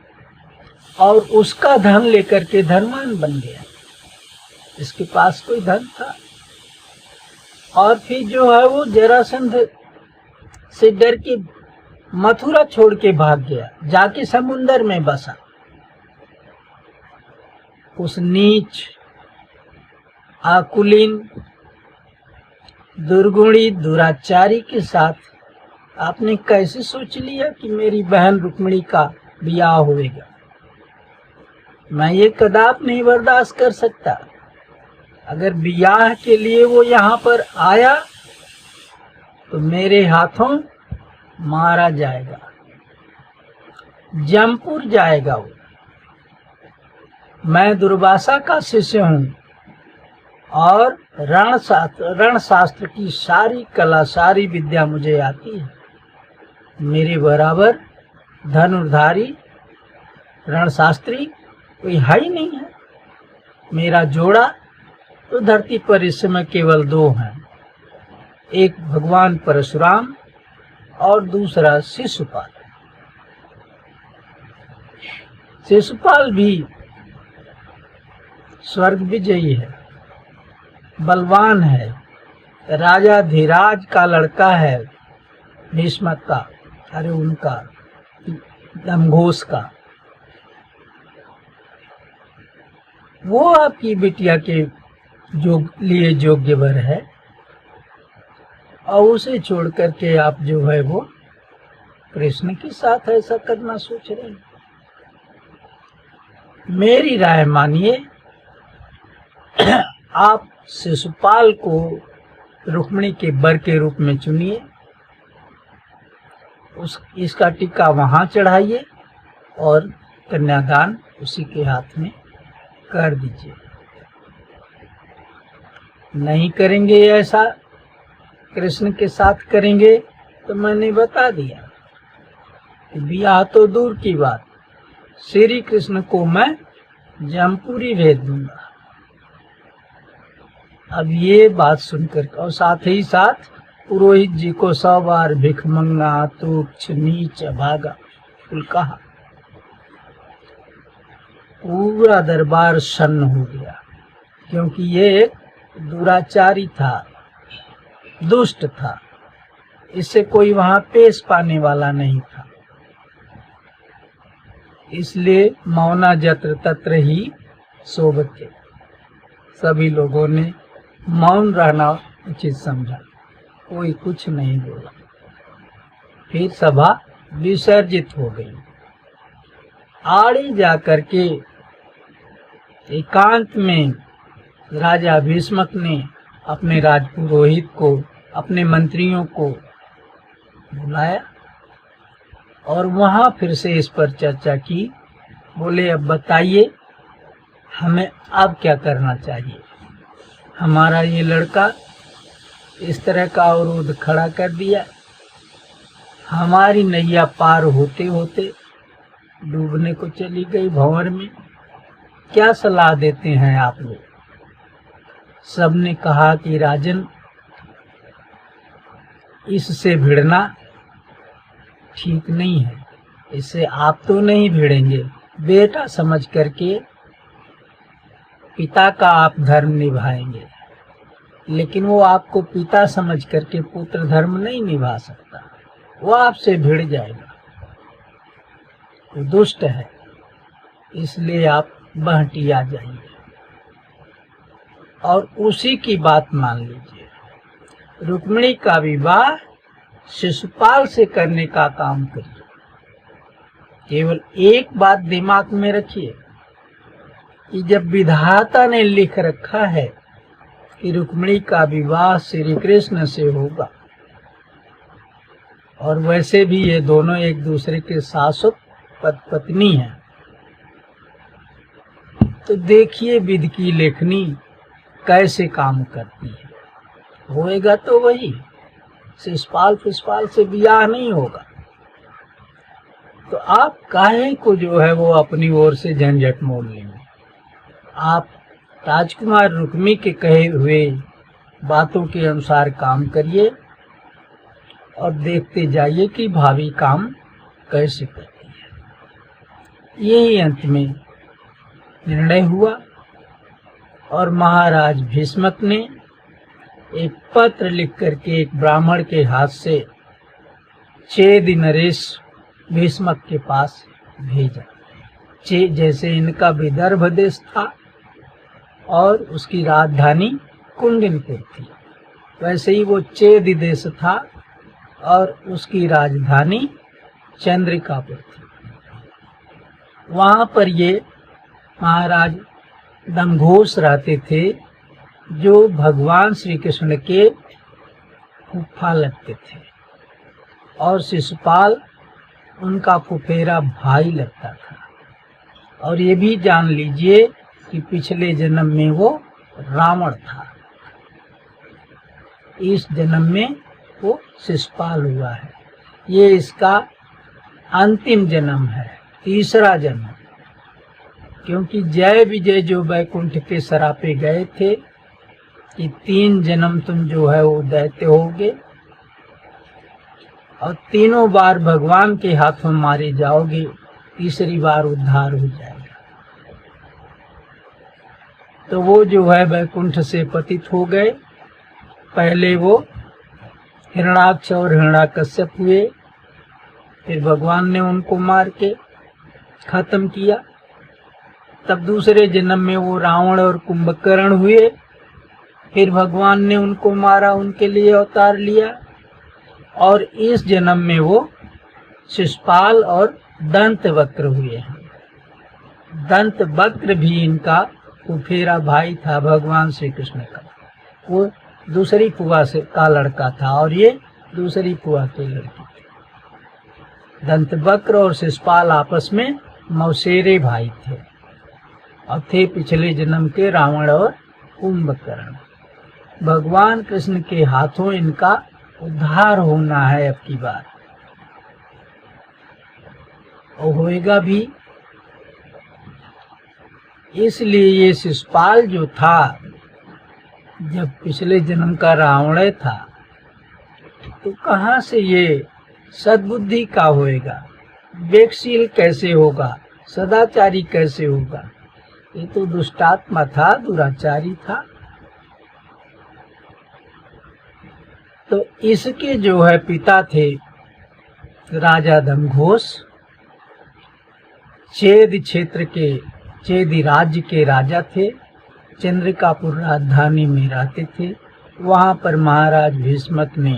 और उसका धन लेकर के धनवान बन गया। इसके पास कोई धन था। और फिर जो है वो जरासंध से डर के मथुरा छोड़ के भाग गया, जाके समुंदर में बसा। उस नीच, आकुलीन, दुर्गुणी, दुराचारी के साथ आपने कैसे सोच लिया कि मेरी बहन रुक्मिणी का ब्याह होएगा? मैं ये कदाप नहीं बर्दाश्त कर सकता। अगर ब्याह के लिए वो यहाँ पर आया तो मेरे हाथों मारा जाएगा, जमपुर जाएगा वो। मैं दुर्वासा का शिष्य हूँ और रण शास्त्र की सारी कला, सारी विद्या मुझे आती है। मेरे बराबर धनुर्धारी रणशास्त्री कोई है ही नहीं है। मेरा जोड़ा तो धरती पर इस समय केवल दो हैं, एक भगवान परशुराम और दूसरा शिशुपाल। शिशुपाल भी स्वर्ग विजयी है, बलवान है, राजा धीराज का लड़का है, भीष्म का, अरे उनका दमघोष का। वो आपकी बिटिया के लिए योग्य वर है और उसे छोड़ करके आप जो है वो कृष्ण के साथ ऐसा करना सोच रहे हैं। मेरी राय मानिए, आप शिशुपाल को रुक्मिणी के वर के रूप में चुनिए, इसका टीका वहां चढ़ाइए और कन्यादान उसी के हाथ में कर दीजिए। नहीं करेंगे ऐसा, कृष्ण के साथ करेंगे तो मैंने बता दिया कि ब्याह तो दूर की बात, श्री कृष्ण को मैं जमपुरी भेज दूंगा। अब ये बात सुनकर और साथ ही साथ पुरोहित जी को 100 बार भिखमंगा, तुच्छ, नीच, अभागा कुल कहा। पूरा दरबार सन्न हो गया, क्योंकि ये एक दुराचारी था, दुष्ट था, इससे कोई वहां पेश पाने वाला नहीं था। इसलिए मौना जत्र तत्र ही शोभते, सभी लोगों ने मौन रहना उचित समझा, कोई कुछ नहीं बोला। फिर सभा विसर्जित हो गई। आड़े जाकर के एकांत में राजा भीष्मक ने अपने राजपुरोहित को, अपने मंत्रियों को बुलाया और वहां फिर से इस पर चर्चा की। बोले, अब बताइए हमें अब क्या करना चाहिए? हमारा ये लड़का इस तरह का अवरोध खड़ा कर दिया, हमारी नैया पार होते होते डूबने को चली गई भंवर में। क्या सलाह देते हैं आप लोग? सबने कहा कि राजन, इससे भिड़ना ठीक नहीं है, इससे आप तो नहीं भिड़ेंगे, बेटा समझ करके पिता का आप धर्म निभाएंगे, लेकिन वो आपको पिता समझ करके पुत्र धर्म नहीं निभा सकता, वो आपसे भिड़ जाएगा, वो दुष्ट है, इसलिए आप बहटिया जाइए और उसी की बात मान लीजिए। रुक्मिणी का विवाह शिशुपाल से करने का काम करिए। केवल एक बात दिमाग में रखिए कि जब विधाता ने लिख रखा है कि रुक्मिणी का विवाह श्री कृष्ण से होगा, और वैसे भी ये दोनों एक दूसरे के शाश्वत पत्नी हैं, तो देखिए विधि की लेखनी कैसे काम करती है। होएगा तो वही, शिशुपाल फिशपाल से ब्याह नहीं होगा। तो आप काहे को जो है वो अपनी ओर से झंझट मोल लेंगे। आप राजकुमार रुक्मी के कहे हुए बातों के अनुसार काम करिए और देखते जाइए कि भाभी काम कैसे करती है। यही अंत में निर्णय हुआ और महाराज भीष्मक ने एक पत्र लिख करके एक ब्राह्मण के हाथ से चेदि नरेश भीष्मक के पास भेजा। जैसे इनका विदर्भ देश था और उसकी राजधानी कुंडिनपुर थी, वैसे ही वो चेदि देश था और उसकी राजधानी चंद्रिकापुर थी। वहाँ पर ये महाराज दमघोष रहते थे, जो भगवान श्री कृष्ण के फूफा लगते थे और शिशुपाल उनका फुफेरा भाई लगता था। और ये भी जान लीजिए कि पिछले जन्म में वो रावण था, इस जन्म में वो शिशुपाल हुआ है। ये इसका अंतिम जन्म है, तीसरा जन्म, क्योंकि जय विजय जो वैकुंठ के सरापे गए थे कि 3 जन्म तुम जो है वो दैत्य होगे और तीनों बार भगवान के हाथों मारे जाओगे, तीसरी बार उद्धार हो जाएगा। तो वो जो है वैकुंठ से पतित हो गए। पहले वो हिरण्याक्ष और हिरण्याकश्यप हुए, फिर भगवान ने उनको मार के खत्म किया। तब दूसरे जन्म में वो रावण और कुंभकर्ण हुए, फिर भगवान ने उनको मारा, उनके लिए अवतार लिया। और इस जन्म में वो शिशुपाल और दंतवक्र हुए हैं। दंतवक्र भी इनका फुफेरा भाई था भगवान श्री कृष्ण का। वो दूसरी फुआ से का लड़का था और ये दूसरी फुआ की लड़की थी। दंतवक्र और शिशुपाल आपस में मौसेरे भाई थे और थे पिछले जन्म के रावण और कुंभकर्ण। भगवान कृष्ण के हाथों इनका उद्धार होना है अब की बार, और होएगा भी। इसलिए ये शिशुपाल जो था, जब पिछले जन्म का रावण था, तो कहाँ से ये सद्बुद्धि का होएगा, विवेकशील कैसे होगा, सदाचारी कैसे होगा। ये तो दुष्टात्मा था, दुराचारी था। तो इसके जो है पिता थे राजा दमघोष, चेदि क्षेत्र के, चेदि राज्य के राजा थे। चंद्रिकापुर राजधानी में रहते थे। वहाँ पर महाराज भीष्मक ने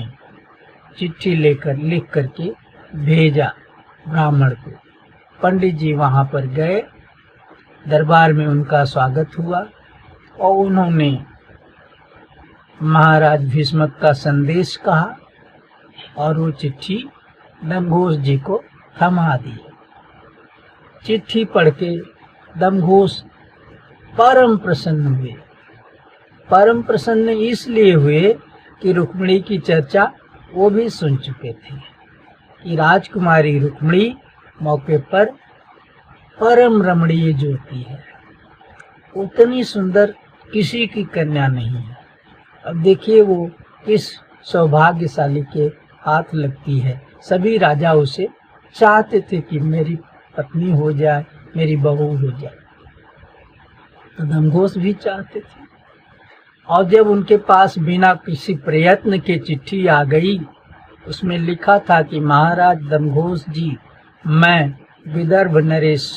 चिट्ठी लेकर लिख करके भेजा ब्राह्मण को। पंडित जी वहाँ पर गए, दरबार में उनका स्वागत हुआ और उन्होंने महाराज भीष्मक का संदेश कहा और वो चिट्ठी दमघोष जी को थमा दी। चिट्ठी पढ़ के दमघोष परम प्रसन्न हुए। परम प्रसन्न इसलिए हुए कि रुक्मिणी की चर्चा वो भी सुन चुके थे कि राजकुमारी रुक्मिणी मौके पर परम रमणीय ज्योति है, उतनी सुंदर किसी की कन्या नहीं है। अब देखिए वो किस सौभाग्यशाली के हाथ लगती है। सभी राजा उसे चाहते थे कि मेरी पत्नी हो जाए, मेरी बहू हो जाए। तो दमघोष भी चाहते थे। और जब उनके पास बिना किसी प्रयत्न के चिट्ठी आ गई, उसमें लिखा था कि महाराज दमघोष जी, मैं विदर्भ नरेश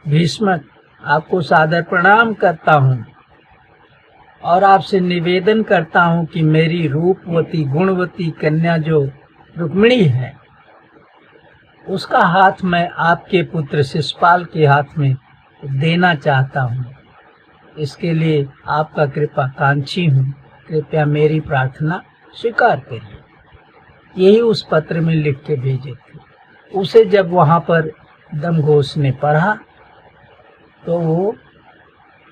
भीष्मक आपको सादर प्रणाम करता हूँ और आपसे निवेदन करता हूँ कि मेरी रूपवती गुणवती कन्या जो रुक्मिणी है, उसका हाथ मैं आपके पुत्र शिशुपाल के हाथ में देना चाहता हूँ। इसके लिए आपका कृपाकांक्षी हूँ, कृपया मेरी प्रार्थना स्वीकार करिए। यही उस पत्र में लिख के भेजे थे। उसे जब वहाँ पर दमघोष ने पढ़ा तो वो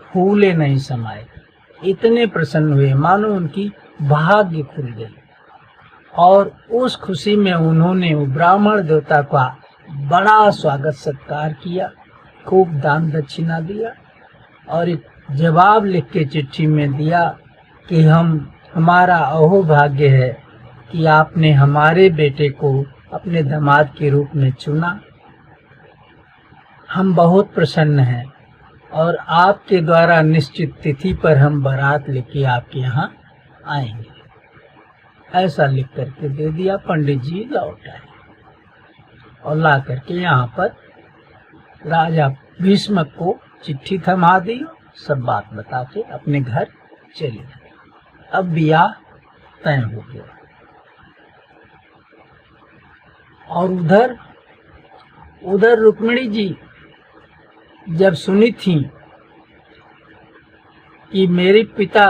फूले नहीं समाये, इतने प्रसन्न हुए मानो उनकी भाग्य खुल गई। और उस खुशी में उन्होंने ब्राह्मण देवता का बड़ा स्वागत सत्कार किया, खूब दान दक्षिणा दिया और एक जवाब लिख के चिट्ठी में दिया कि हमारा अहोभाग्य है कि आपने हमारे बेटे को अपने दामाद के रूप में चुना। हम बहुत प्रसन्न हैं और आपके द्वारा निश्चित तिथि पर हम बारात लेके आपके यहाँ आएंगे। ऐसा लिख करके दे दिया। पंडित जी लौट आए और ला करके यहाँ पर राजा भीष्मक को चिट्ठी थमा दी, सब बात बता के अपने घर चले गए। अब ब्याह तय हो गया। और उधर रुक्मिणी जी जब सुनी थी कि मेरे पिता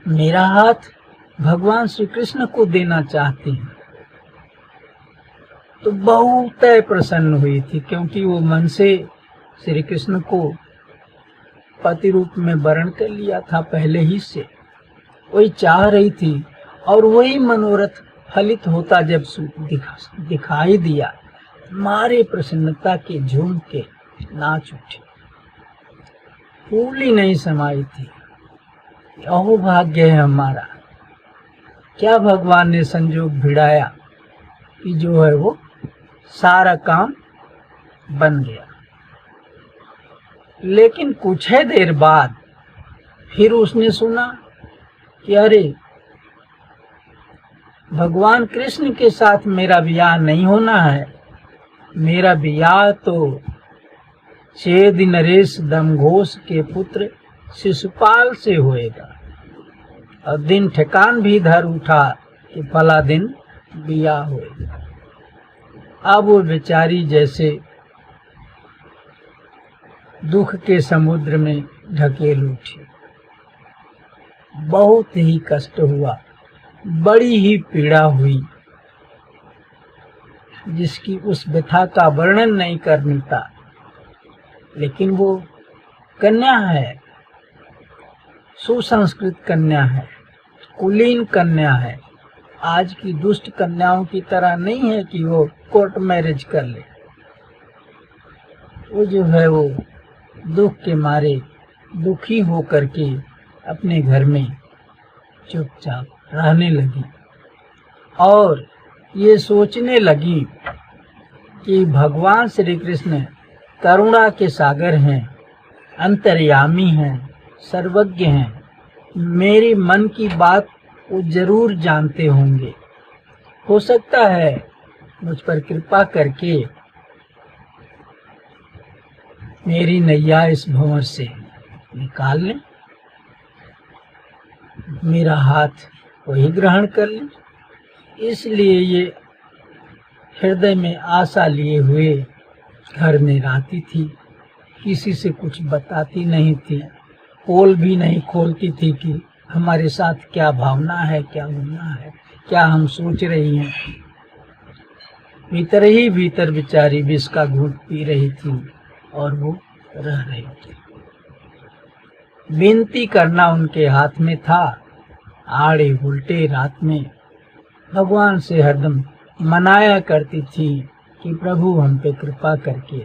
मेरा हाथ भगवान श्री कृष्ण को देना चाहते हैं, तो बहुत प्रसन्न हुई थी, क्योंकि वो मन से श्री कृष्ण को पति रूप में वरण कर लिया था पहले ही से। वही चाह रही थी और वही मनोरथ फलित होता जब दिखाई दिया, मारे प्रसन्नता के झूम के नाच उठी। फूल ही नहीं समाई थी। अहो भाग्य है हमारा, क्या भगवान ने संजोग भिड़ाया कि जो है वो सारा काम बन गया। लेकिन कुछ ही देर बाद फिर उसने सुना कि अरे भगवान कृष्ण के साथ मेरा ब्याह नहीं होना है, मेरा ब्याह तो छेद नरेश दमघोष के पुत्र शिशुपाल से होएगा। और दिन ठिकान भी धर उठा कि फला दिन ब्याह होएगा। अब वो बेचारी जैसे दुख के समुद्र में ढकेल उठी। बहुत ही कष्ट हुआ, बड़ी ही पीड़ा हुई, जिसकी उस व्यथा का वर्णन नहीं कर मिलता। लेकिन वो कन्या है, सुसंस्कृत कन्या है, कुलीन कन्या है। आज की दुष्ट कन्याओं की तरह नहीं है कि वो कोर्ट मैरिज कर ले। वो जो है वो दुख के मारे दुखी हो करके अपने घर में चुपचाप रहने लगी और ये सोचने लगी कि भगवान श्री कृष्ण करुणा के सागर हैं, अंतर्यामी हैं, सर्वज्ञ हैं। मेरे मन की बात वो जरूर जानते होंगे। हो सकता है मुझ पर कृपा करके मेरी नैया इस भंवर से निकाल लें, मेरा हाथ वही ग्रहण कर लें। इसलिए ये हृदय में आशा लिए हुए घर में रहती थी, किसी से कुछ बताती नहीं थी, पोल भी नहीं खोलती थी कि हमारे साथ क्या भावना है, क्या होना है, क्या हम सोच रही हैं। भीतर ही भीतर बेचारी विष का घूंट पी रही थी और वो रह रही थी। विनती करना उनके हाथ में था। आड़े उल्टे रात में भगवान से हरदम मनाया करती थी कि प्रभु हम पे कृपा करके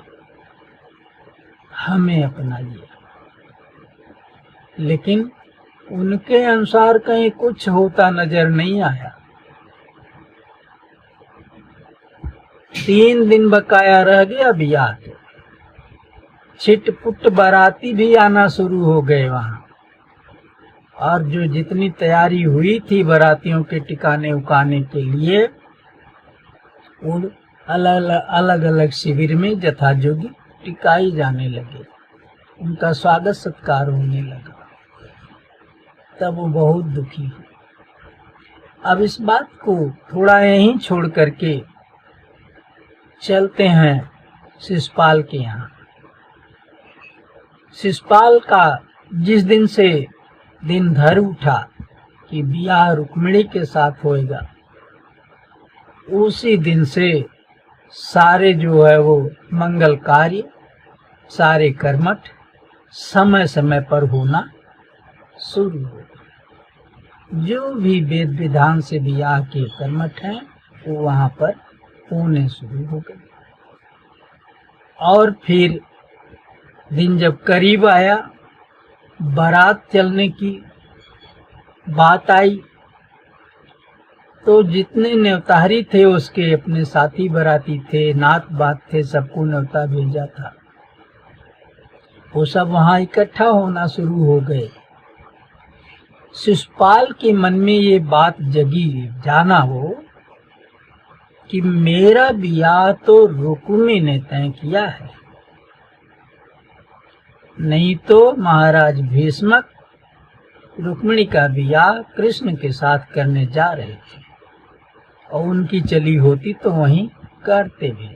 हमें अपनाइए। लेकिन उनके अनुसार कहीं कुछ होता नजर नहीं आया। 3 दिन बकाया रह गया ब्याह के। छिटपुट बाराती भी आना शुरू हो गए वहां। और जो जितनी तैयारी हुई थी बारातियों के टिकाने उकाने के लिए, वो अलग अलग शिविर में यथायोग्य टिकाई जाने लगे। उनका स्वागत सत्कार होने लगा। तब वो बहुत दुखी हुई। अब इस बात को थोड़ा यहीं छोड़ करके चलते हैं शिशुपाल के यहाँ। शिशुपाल का जिस दिन से दिन धर उठा कि ब्याह रुक्मिणी के साथ होएगा, उसी दिन से सारे जो है वो मंगल कार्य, सारे कर्मठ समय समय पर होना शुरू हो। जो भी वेद विधान से ब्याह के कर्मठ हैं वो वहां पर होने शुरू हो गए। और फिर दिन जब करीब आया, बारात चलने की बात आई, तो जितने न्योतारी थे उसके अपने साथी बराती थे, नात बात थे, सबको न्योता भेजा था। वो सब वहां इकट्ठा होना शुरू हो गए। शिशुपाल के मन में ये बात जगी, जाना वो कि मेरा ब्याह तो रुक्मी ने तय किया है, नहीं तो महाराज भीष्मक रुक्मिणी का ब्याह कृष्ण के साथ करने जा रहे थे, और उनकी चली होती तो वहीं करते भी।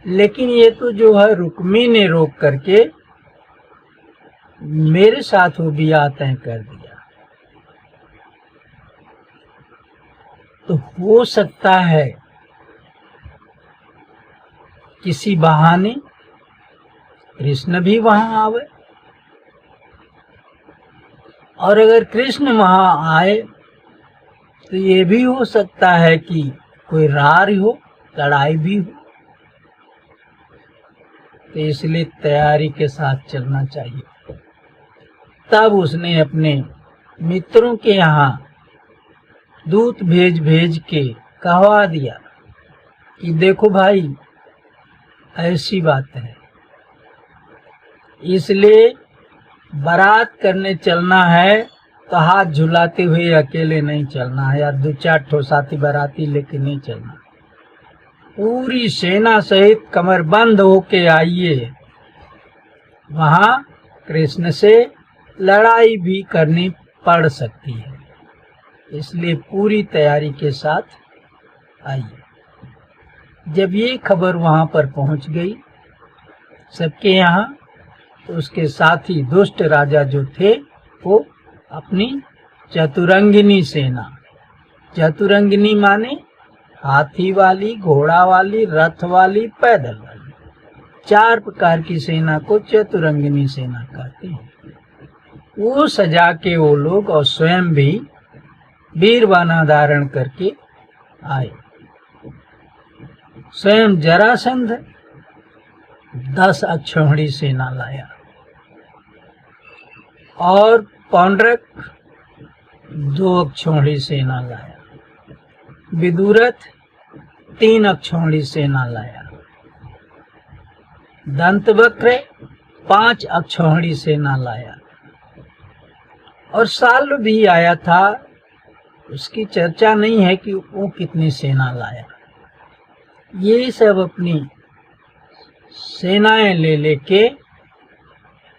लेकिन ये तो जो है रुक्मी ने रोक करके मेरे साथ वो ब्याह तय कर दिया। तो हो सकता है किसी बहाने कृष्ण भी वहां आवे, और अगर कृष्ण वहां आए तो ये भी हो सकता है कि कोई रार हो, लड़ाई भी हो। तो इसलिए तैयारी के साथ चलना चाहिए। तब उसने अपने मित्रों के यहाँ दूत भेज भेज के कहवा दिया कि देखो भाई, ऐसी बात है, इसलिए बारात करने चलना है तो हाथ झुलाते हुए अकेले नहीं चलना है, या 2-4 ठो साथी बाराती लेके नहीं चलना। पूरी सेना सहित कमरबंद होके आइए, वहां कृष्ण से लड़ाई भी करनी पड़ सकती है, इसलिए पूरी तैयारी के साथ आइए। जब ये खबर वहां पर पहुंच गई सबके यहाँ, तो उसके साथी दुष्ट राजा जो थे वो अपनी चतुरंगिनी सेना, चतुरंगिनी माने हाथी वाली, घोड़ा वाली, रथ वाली, पैदल वाली, 4 प्रकार की सेना को चतुरंगिनी सेना कहते हैं। वो सजा के वो लोग और स्वयं भी वीरवाना धारण करके आए। स्वयं जरासंध 10 अक्षौहिणी सेना लाया, और पौंड्रक 2 अक्षौहिणी सेना लाया, विदुरथ 3 अक्षौहिणी सेना लाया, दंतवक्र 5 अक्षौहिणी सेना लाया, और साल्व भी आया था। उसकी चर्चा नहीं है कि वो कितनी सेना लाया। ये सब अपनी सेनाएं ले लेके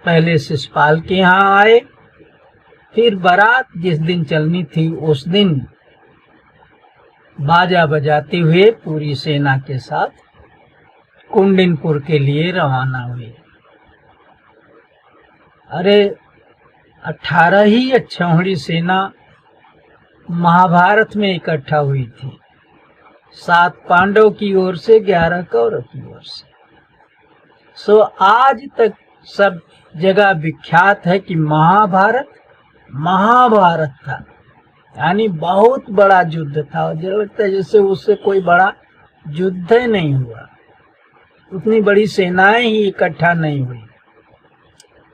पहले शिशुपाल के यहाँ आए, फिर बारात जिस दिन चलनी थी उस दिन बाजा बजाते हुए पूरी सेना के साथ कुंडिनपुर के लिए रवाना हुए। अरे 18 ही अक्षौहिणी सेना महाभारत में इकट्ठा हुई थी, 7 पांडव की ओर से, 11 कौरव की ओर से। सो आज तक सब जगह विख्यात है कि महाभारत था, यानी बहुत बड़ा युद्ध था। मुझे लगता है जैसे उससे कोई बड़ा युद्ध नहीं हुआ, उतनी बड़ी सेनाएं ही इकट्ठा नहीं हुई।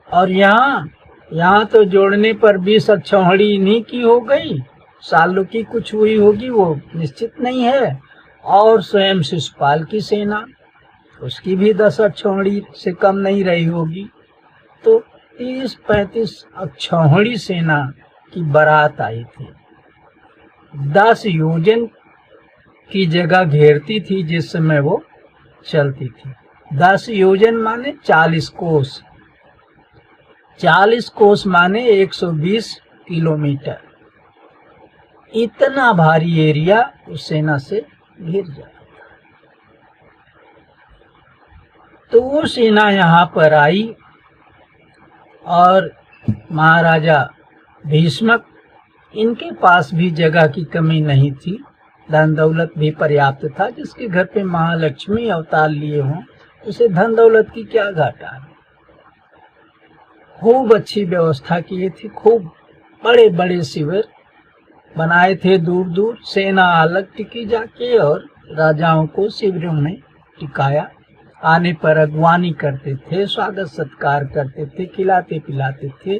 और यहाँ तो जोड़ने पर 20 अक्षौहिणी इन्हीं की हो गई, सालों की कुछ हुई होगी वो निश्चित नहीं है। और स्वयं शिशुपाल की सेना, उसकी भी 10 अक्षौहिणी से कम नहीं रही होगी। तो 30-35 अक्षौहिणी सेना की बारात आई थी। 10 योजन की जगह घेरती थी जिस समय वो चलती थी। 10 योजन माने 40 कोस, 40 कोस माने 120 किलोमीटर। इतना भारी एरिया उस सेना से घिर जाता था। तो वो सेना यहाँ पर आई, और महाराजा भीष्मक, इनके पास भी जगह की कमी नहीं थी, धन दौलत भी पर्याप्त था। जिसके घर पे महालक्ष्मी अवतार लिए हों उसे धन दौलत की क्या घाटा है। खूब अच्छी व्यवस्था की थी, खूब बड़े बड़े शिविर बनाए थे दूर दूर, सेना अलग टिकी जाके और राजाओं को शिविरों में टिकाया। आने पर अगवानी करते थे, स्वागत सत्कार करते थे, खिलाते पिलाते थे,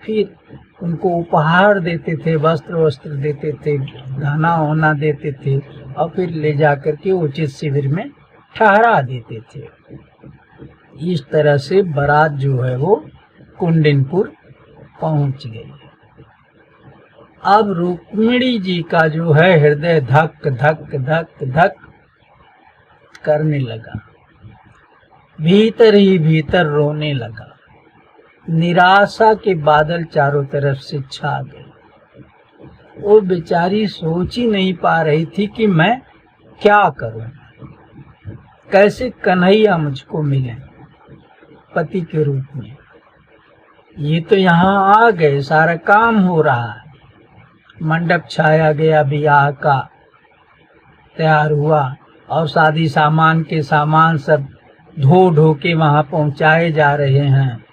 फिर उनको उपहार देते थे, वस्त्र देते थे, गहना होना देते थे और फिर ले जाकर के उचित शिविर में ठहरा देते थे। इस तरह से बारात जो है वो कुंडिनपुर पहुंच गई। अब रुक्मिणी जी का जो है हृदय धक धक धक धक करने लगा, भीतर ही भीतर रोने लगा। निराशा के बादल चारों तरफ से छा गए। वो बेचारी सोच ही नहीं पा रही थी कि मैं क्या करूं, कैसे कन्हैया मुझको मिले पति के रूप में। ये तो यहाँ आ गए, सारा काम हो रहा है, मंडप छाया गया, ब्याह का तैयार हुआ और शादी सामान के सामान सब धो ढो के वहां पहुंचाए जा रहे हैं।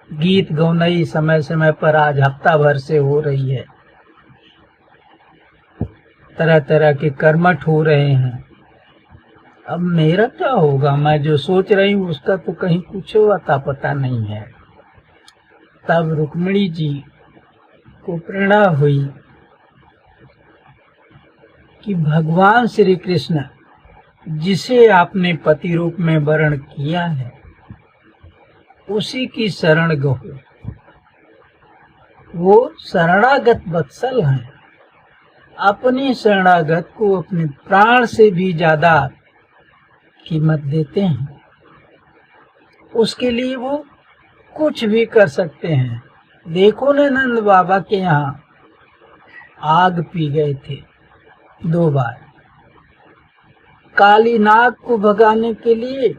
गीत गौनई समय समय पर आज हफ्ता भर से हो रही है, तरह तरह के कर्मठ हो रहे हैं। अब मेरा क्या होगा, मैं जो सोच रही हूँ उसका तो कहीं कुछ अता पता नहीं है। तब रुक्मिणी जी को प्रेरणा हुई कि भगवान श्री कृष्ण जिसे आपने पति रूप में वर्ण किया है उसी की शरण गो। वो शरणागत वत्सल हैं, अपने शरणागत को अपने प्राण से भी ज्यादा कीमत देते हैं। उसके लिए वो कुछ भी कर सकते हैं। देखो ना, नंद बाबा के यहाँ आग पी गए थे 2 बार। काली नाग को भगाने के लिए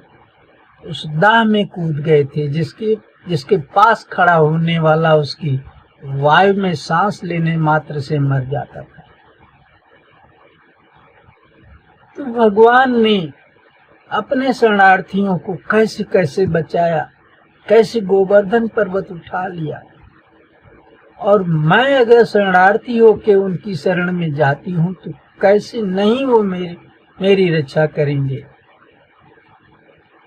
उस दाह में कूद गए थे जिसके पास खड़ा होने वाला उसकी वायु में सांस लेने मात्र से मर जाता था। तो भगवान ने अपने शरणार्थियों को कैसे कैसे बचाया, कैसे गोवर्धन पर्वत उठा लिया। और मैं अगर शरणार्थी होके उनकी शरण में जाती हूँ तो कैसे नहीं वो मेरी रक्षा करेंगे।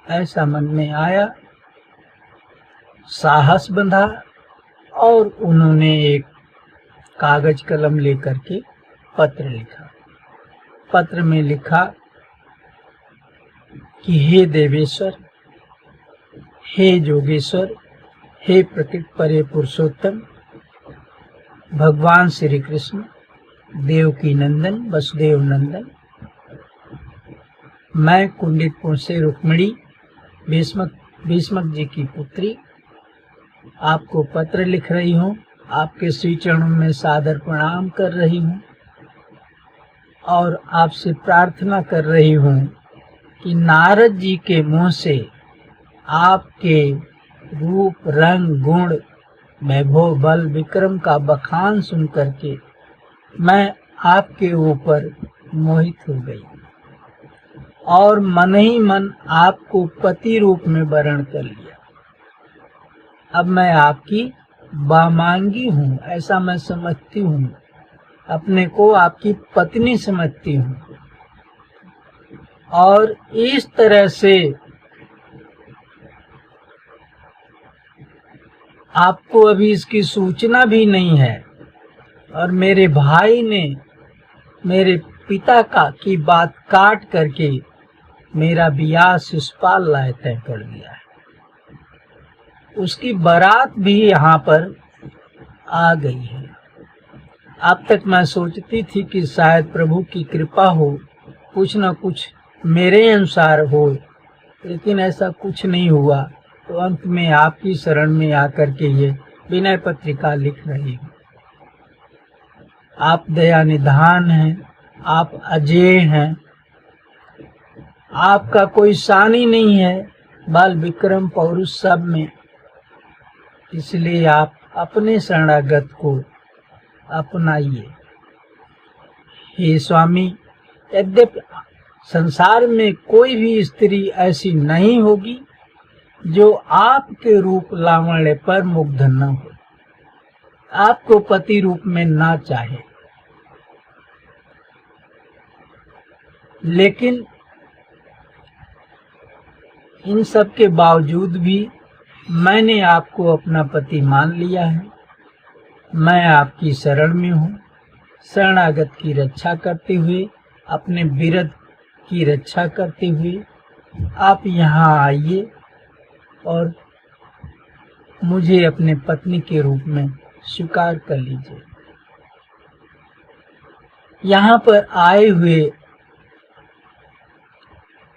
ऐसा मन में आया, साहस बंधा और उन्होंने एक कागज कलम लेकर के पत्र लिखा। पत्र में लिखा कि हे देवेश्वर, हे जोगेश्वर, हे प्रकृति परे पुरुषोत्तम, भगवान श्री कृष्ण, देवकी नंदन, वसुदेव नंदन, मैं कुंडितपुर से रुक्मिणी भीष्मक जी की पुत्री आपको पत्र लिख रही हूँ। आपके श्री चरणों में सादर प्रणाम कर रही हूँ और आपसे प्रार्थना कर रही हूँ कि नारद जी के मुंह से आपके रूप, रंग, गुण, वैभव, बल, विक्रम का बखान सुन करके मैं आपके ऊपर मोहित हो गई और मन ही मन आपको पति रूप में वर्ण कर लिया। अब मैं आपकी बामांगी हूँ, ऐसा मैं समझती हूँ, अपने को आपकी पत्नी समझती हूँ। और इस तरह से आपको अभी इसकी सूचना भी नहीं है और मेरे भाई ने मेरे पिता की बात काट करके मेरा ब्याह शिशुपाल लाए तय कर दिया है। उसकी बारात भी यहाँ पर आ गई है। अब तक मैं सोचती थी कि शायद प्रभु की कृपा हो, कुछ न कुछ मेरे अनुसार हो, लेकिन ऐसा कुछ नहीं हुआ। तो अंत में आपकी शरण में आकर के ये विनय पत्रिका लिख रही हूँ। आप दया निधान हैं, आप अजेय हैं, आपका कोई सानी नहीं है, बल, विक्रम, पौरुष सब में। इसलिए आप अपने शरणागत को अपनाइए। हे स्वामी, यद्यपि संसार में कोई भी स्त्री ऐसी नहीं होगी जो आपके रूप लावण्य पर मुग्ध न हो, आपको पति रूप में ना चाहे। लेकिन इन सब के बावजूद भी मैंने आपको अपना पति मान लिया है। मैं आपकी शरण में हूँ। शरणागत की रक्षा करते हुए, अपने विरध की रक्षा करते हुए आप यहाँ आइए और मुझे अपने पत्नी के रूप में स्वीकार कर लीजिए। यहाँ पर आए हुए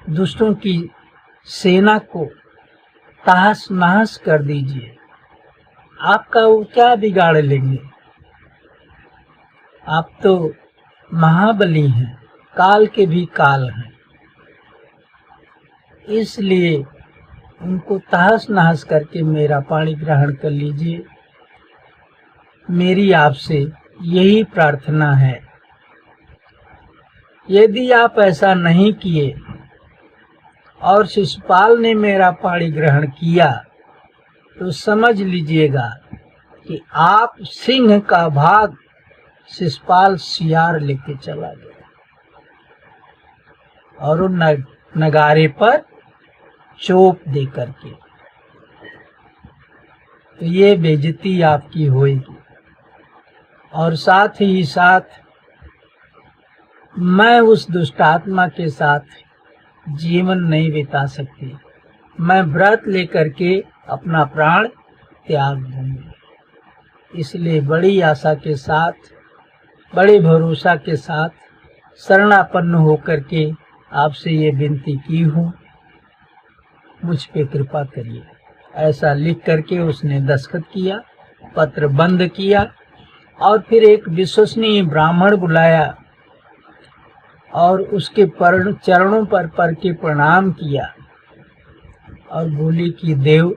दुष्टों की सेना को तहस नहस कर दीजिए। आपका वो क्या बिगाड़ लेंगे? आप तो महाबली हैं, काल के भी काल हैं। इसलिए उनको तहस नहस करके मेरा पाणी ग्रहण कर लीजिए। मेरी आपसे यही प्रार्थना है। यदि आप ऐसा नहीं किए और शिशुपाल ने मेरा पाणी ग्रहण किया तो समझ लीजिएगा कि आप सिंह का भाग शिशुपाल सियार लेके चला गया और नगारे पर चोप दे करके। तो ये बेइज्जती आपकी होएगी और साथ ही साथ मैं उस दुष्टात्मा के साथ जीवन नहीं बिता सकती। मैं व्रत लेकर के अपना प्राण त्याग दूंगी। इसलिए बड़ी आशा के साथ, बड़े भरोसा के साथ शरणापन्न होकर के आपसे ये विनती की हूँ, मुझ पे कृपा करिए। ऐसा लिख करके उसने दस्तखत किया, पत्र बंद किया और फिर एक विश्वसनीय ब्राह्मण बुलाया और उसके चरणों पर पड़ के प्रणाम किया और बोली कि देव,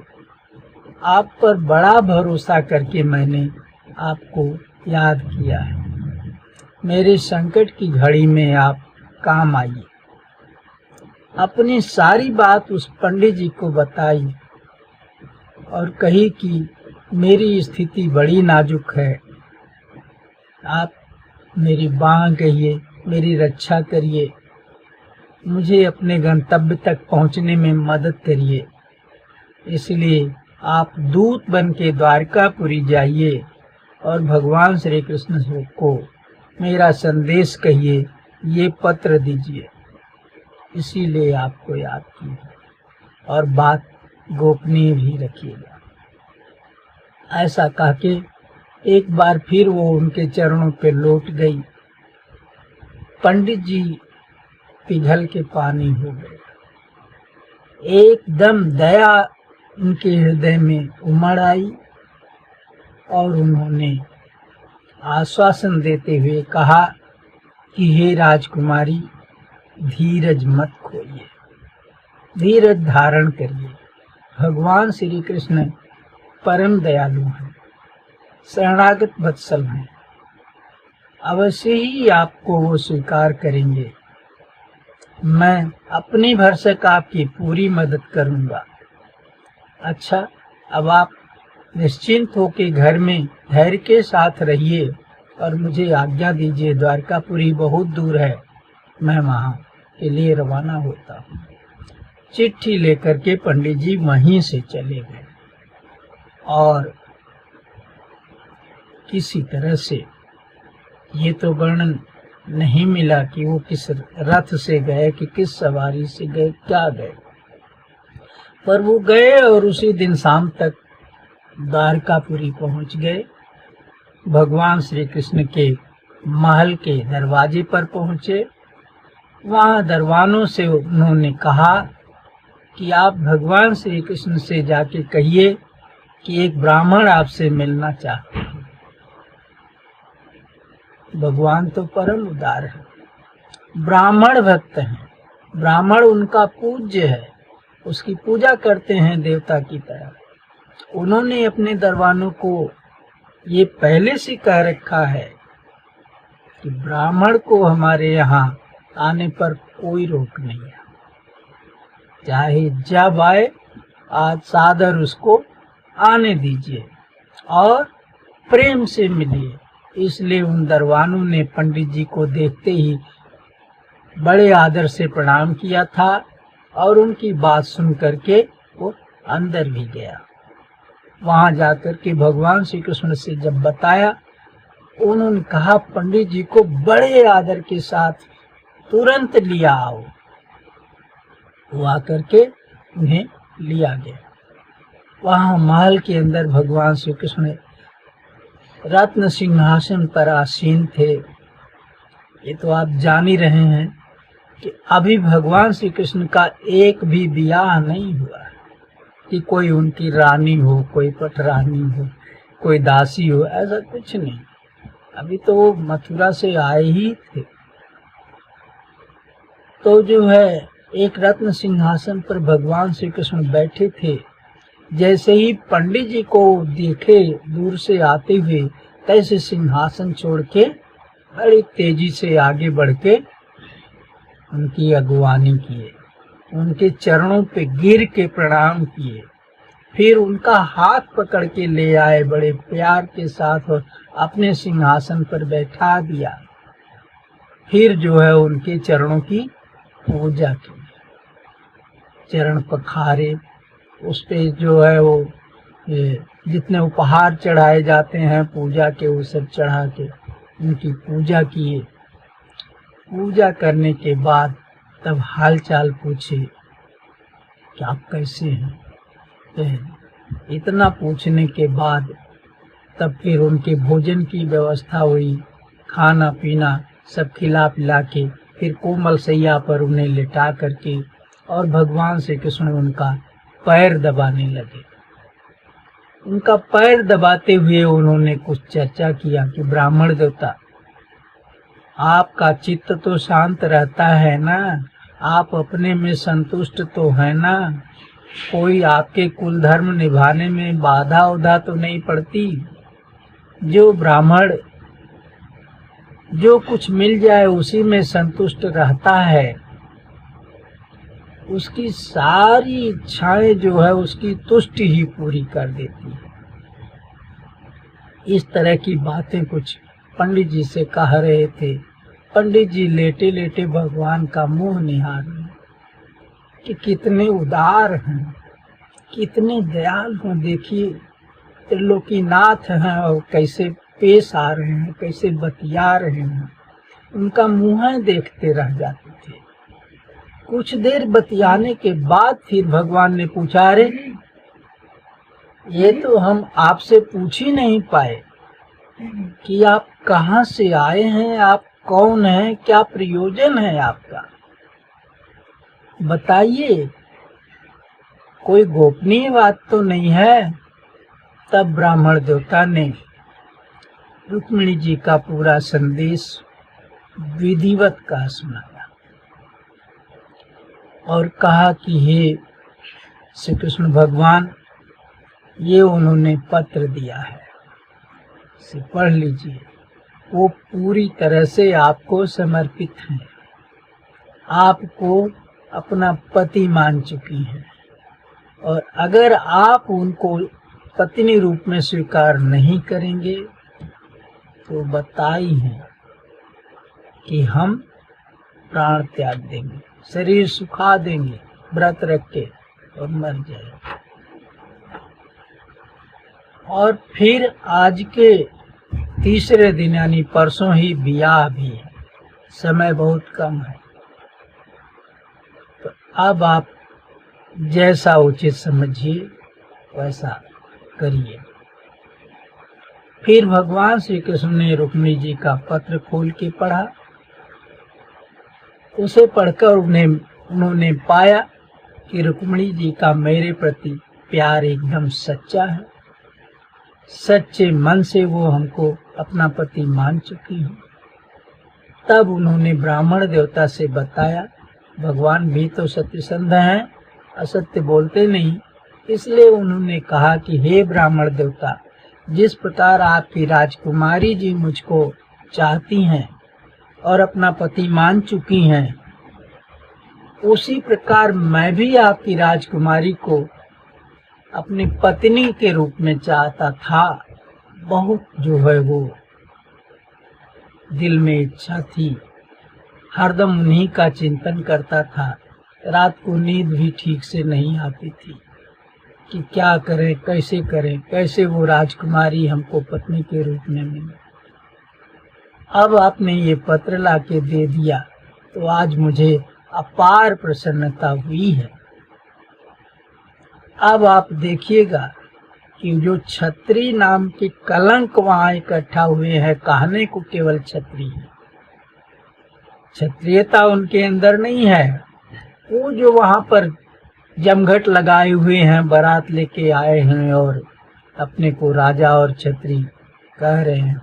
आप पर बड़ा भरोसा करके मैंने आपको याद किया है। मेरे संकट की घड़ी में आप काम आइए। अपनी सारी बात उस पंडित जी को बताई और कही कि मेरी स्थिति बड़ी नाजुक है, आप मेरी बाँह कहिए, मेरी रक्षा करिए, मुझे अपने गंतव्य तक पहुंचने में मदद करिए। इसलिए आप दूत बन के द्वारकापुरी जाइए और भगवान श्री कृष्ण को मेरा संदेश कहिए, ये पत्र दीजिए। इसीलिए आपको याद की और बात गोपनीय भी रखिएगा। ऐसा कह के एक बार फिर वो उनके चरणों पे लौट गई। पंडित जी पिघल के पानी हो गए। एकदम दया उनके हृदय में उमड़ आई और उन्होंने आश्वासन देते हुए कहा कि हे राजकुमारी, धीरज मत खोइए, धीरज धारण करिए। भगवान श्री कृष्ण परम दयालु हैं, शरणागत वत्सल हैं, अवश्य ही आपको वो स्वीकार करेंगे। मैं अपनी भरसक आपकी पूरी मदद करूंगा। अच्छा, अब आप निश्चिंत होकर घर में धैर्य के साथ रहिए और मुझे आज्ञा दीजिए। द्वारकापुरी बहुत दूर है, मैं वहाँ के लिए रवाना होता हूँ। चिट्ठी लेकर के पंडित जी वहीं से चले गए और किसी तरह से ये तो वर्णन नहीं मिला कि वो किस रथ से गए, कि किस सवारी से गए, क्या गए, पर वो गए और उसी दिन शाम तक द्वारकापुरी पहुंच गए। भगवान श्री कृष्ण के महल के दरवाजे पर पहुंचे। वहाँ दरवानों से उन्होंने कहा कि आप भगवान श्री कृष्ण से जाके कहिए कि एक ब्राह्मण आपसे मिलना चाहते हैं। भगवान तो परम उदार है, ब्राह्मण भक्त हैं, ब्राह्मण उनका पूज्य है, उसकी पूजा करते हैं देवता की तरह। उन्होंने अपने दरबानों को ये पहले से कह रखा है कि ब्राह्मण को हमारे यहाँ आने पर कोई रोक नहीं है, चाहे जब आए, आज सादर उसको आने दीजिए और प्रेम से मिलिए। इसलिए उन दरबानों ने पंडित जी को देखते ही बड़े आदर से प्रणाम किया था और उनकी बात सुन करके वो अंदर भी गया। वहां जाकर के भगवान श्री कृष्ण से जब बताया, उन्होंने कहा पंडित जी को बड़े आदर के साथ तुरंत लिया आओ। वो आकर के उन्हें लिया गया। वहां महल के अंदर भगवान श्री कृष्ण रत्न सिंहासन पर आसीन थे। ये तो आप जान ही रहे हैं कि अभी भगवान श्री कृष्ण का एक भी विवाह नहीं हुआ कि कोई उनकी रानी हो, कोई पटरानी हो, कोई दासी हो, ऐसा कुछ नहीं। अभी तो वो मथुरा से आए ही थे। तो जो है एक रत्न सिंहासन पर भगवान श्री कृष्ण बैठे थे। जैसे ही पंडित जी को देखे दूर से आते हुए, तैसे सिंहासन छोड़ के बड़ी तेजी से आगे बढ़ के उनकी अगुवानी किए, उनके चरणों पे गिर के प्रणाम किए, फिर उनका हाथ पकड़ के ले आए बड़े प्यार के साथ और अपने सिंहासन पर बैठा दिया। फिर जो है उनके चरणों की पूजा की, चरण पखारे, उस पे जो है वो जितने उपहार चढ़ाए जाते हैं पूजा के, वो सब चढ़ा के उनकी पूजा किए। पूजा करने के बाद तब हाल चाल पूछे कि आप कैसे हैं। इतना पूछने के बाद तब फिर उनके भोजन की व्यवस्था हुई, खाना पीना सब खिला पिला के फिर कोमल सैया पर उन्हें लिटा करके और भगवान श्री कृष्ण उनका पैर दबाने लगे। उनका पैर दबाते हुए उन्होंने कुछ चर्चा किया कि ब्राह्मण देवता, आपका चित्त तो शांत रहता है ना, आप अपने में संतुष्ट तो है ना, कोई आपके कुल धर्म निभाने में बाधा उधा तो नहीं पड़ती। जो ब्राह्मण जो कुछ मिल जाए उसी में संतुष्ट रहता है, उसकी सारी इच्छाएं जो है उसकी तुष्टि ही पूरी कर देती है। इस तरह की बातें कुछ पंडित जी से कह रहे थे। पंडित जी लेटे लेटे भगवान का मुंह निहार रहे कि कितने उदार हैं, कितने दयालु हैं। देखिए त्रिलोकीनाथ हैं और कैसे पेश आ रहे हैं, कैसे बतिया रहे हैं। उनका मुंह देखते रह जाते थे। कुछ देर बतियाने के बाद फिर भगवान ने पूछा, अरे ये तो हम आपसे पूछ ही नहीं पाए कि आप कहाँ से आए हैं, आप कौन हैं, क्या प्रयोजन है आपका, बताइए, कोई गोपनीय बात तो नहीं है। तब ब्राह्मण देवता ने रुक्मिणी जी का पूरा संदेश विधिवत का सुनाया और कहा कि हे श्री कृष्ण भगवान, ये उन्होंने पत्र दिया है, इसे पढ़ लीजिए। वो पूरी तरह से आपको समर्पित हैं, आपको अपना पति मान चुकी हैं, और अगर आप उनको पत्नी रूप में स्वीकार नहीं करेंगे तो बताई हैं कि हम प्राण त्याग देंगे, शरीर सुखा देंगे व्रत रख के और मर जाएंगे। और फिर आज के तीसरे दिन यानी परसों ही ब्याह भी है, समय बहुत कम है, तो अब आप जैसा उचित समझिए वैसा करिए। फिर भगवान श्री कृष्ण ने रुक्मिणी जी का पत्र खोल के पढ़ा। उसे पढ़कर उन्होंने पाया कि रुक्मिणी जी का मेरे प्रति प्यार एकदम सच्चा है, सच्चे मन से वो हमको अपना पति मान चुकी है। तब उन्होंने ब्राह्मण देवता से बताया, भगवान भी तो सत्यसंध हैं, असत्य बोलते नहीं, इसलिए उन्होंने कहा कि हे ब्राह्मण देवता, जिस प्रकार आपकी राजकुमारी जी मुझको चाहती हैं और अपना पति मान चुकी हैं, उसी प्रकार मैं भी आपकी राजकुमारी को अपनी पत्नी के रूप में चाहता था। बहुत जो है वो दिल में इच्छा थी, हरदम उन्हीं का चिंतन करता था, रात को नींद भी ठीक से नहीं आती थी कि क्या करें, कैसे वो राजकुमारी हमको पत्नी के रूप में मिले। अब आपने ये पत्र लाके दे दिया तो आज मुझे अपार प्रसन्नता हुई है। अब आप देखिएगा कि जो छत्री नाम के कलंक वहाँ इकट्ठा हुए हैं, कहने को केवल छत्री है, क्षत्रियता उनके अंदर नहीं है। वो जो वहाँ पर जमघट लगाए हुए हैं, बारात लेके आए हैं और अपने को राजा और छत्री कह रहे हैं।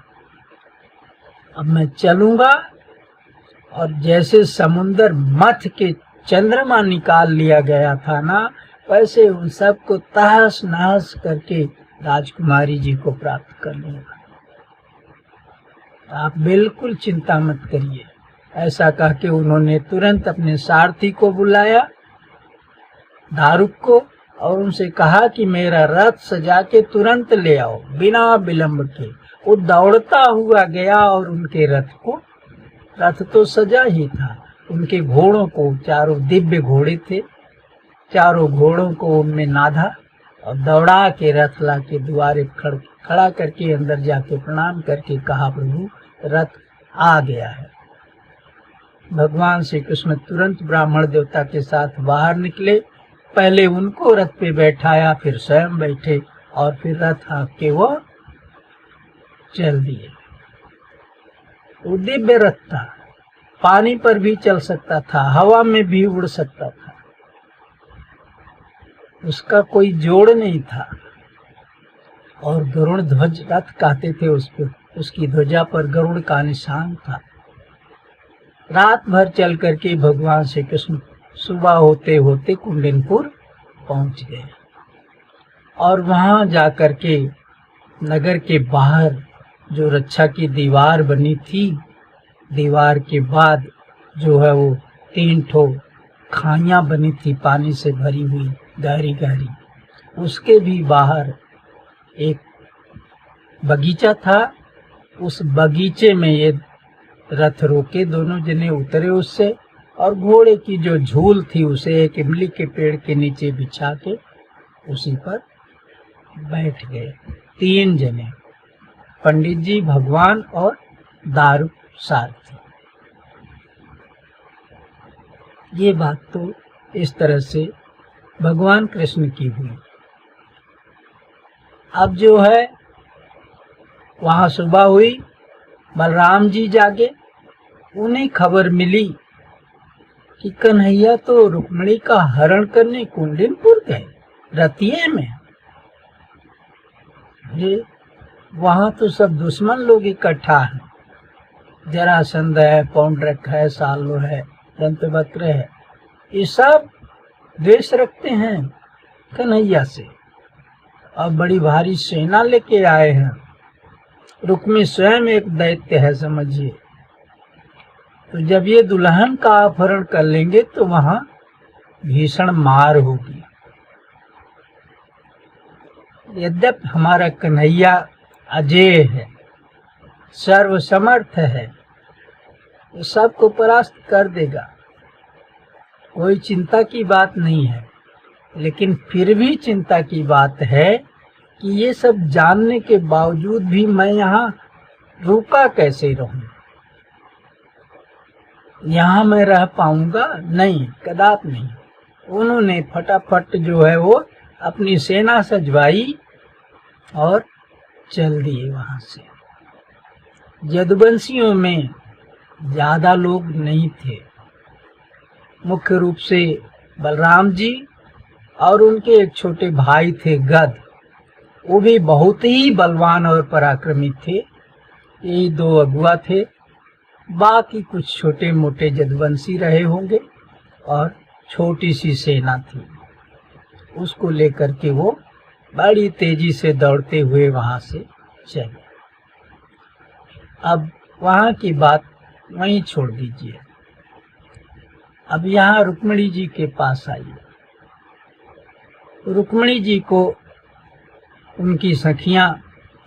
अब मैं चलूंगा और जैसे समुंदर मथ के चंद्रमा निकाल लिया गया था ना, वैसे उन सबको तहस नहस करके राजकुमारी जी को प्राप्त कर लूंगा। आप बिल्कुल चिंता मत करिए। ऐसा कह के उन्होंने तुरंत अपने सारथी को बुलाया, दारुक को, और उनसे कहा कि मेरा रथ सजा के तुरंत ले आओ बिना विलंब के। वो दौड़ता हुआ गया और उनके रथ तो सजा ही था, उनके घोड़ों को, चारों दिव्य घोड़े थे, चारों घोड़ों को उनमें नाधा और दौड़ा के रथ ला के द्वारे खड़ा करके अंदर जाके प्रणाम करके कहा, प्रभु रथ आ गया है। भगवान श्री कृष्ण तुरंत ब्राह्मण देवता के साथ बाहर निकले, पहले उनको रथ पे बैठाया, फिर स्वयं बैठे और फिर रथ आके वो चल दिए। वो दिव्य रथ था, पानी पर भी चल सकता था, हवा में भी उड़ सकता था, उसका कोई जोड़ नहीं था। और गरुड़ ध्वज रथ कहते थे उस पर, उसकी ध्वजा पर गरुड़ का निशान था। रात भर चल करके भगवान श्री कृष्ण सुबह होते होते कुंडनपुर पहुंच गए और वहां जाकर के नगर के बाहर जो रक्षा की दीवार बनी थी, दीवार के बाद जो है वो 3 ठो खाइयां बनी थी पानी से भरी हुई, गहरी गहरी। उसके भी बाहर एक बगीचा था। उस बगीचे में ये रथ रोके, दोनों जने उतरे उससे और घोड़े की जो झूल थी उसे एक इमली के पेड़ के नीचे बिछा के उसी पर बैठ गए 3 जने, पंडित जी, भगवान और दारुक सारथी। ये बात तो इस तरह से भगवान कृष्ण की हुई। अब जो है वहां सुबह हुई, बलराम जी जागे, उन्हें खबर मिली कि कन्हैया तो रुक्मिणी का हरण करने कुंडनपुर गए रतिये में। वहां तो सब दुश्मन लोग इकट्ठा हैं, जरासंध है, पौंड्रक है, सालो है, दंतवक्र है, ये सब द्वेष रखते हैं कन्हैया से और बड़ी भारी सेना लेके आए हैं। रुक्मी स्वयं एक दैत्य है समझिए। तो जब ये दुल्हन का अपहरण कर लेंगे तो वहां भीषण मार होगी। यद्यपि हमारा कन्हैया अजेय है, सर्वसमर्थ है, वो सबको परास्त कर देगा, कोई चिंता की बात नहीं है। लेकिन फिर भी चिंता की बात है कि ये सब जानने के बावजूद भी मैं यहाँ रुका कैसे रहूं? यहाँ मैं रह पाऊंगा? नहीं, कदापि नहीं। उन्होंने फटाफट जो है वो अपनी सेना सजवाई और चल दिए वहां से। यदुवंशियों में ज्यादा लोग नहीं थे, मुख्य रूप से बलराम जी और उनके एक छोटे भाई थे गद, वो भी बहुत ही बलवान और पराक्रमी थे। यही 2 अगुआ थे, बाकी कुछ छोटे मोटे यदुवंशी रहे होंगे और छोटी सी सेना थी। उसको लेकर के वो बड़ी तेजी से दौड़ते हुए वहां से चले। अब वहां की बात वहीं छोड़ दीजिए, अब यहाँ रुक्मिणी जी के पास आइए। रुक्मिणी जी को उनकी सखियां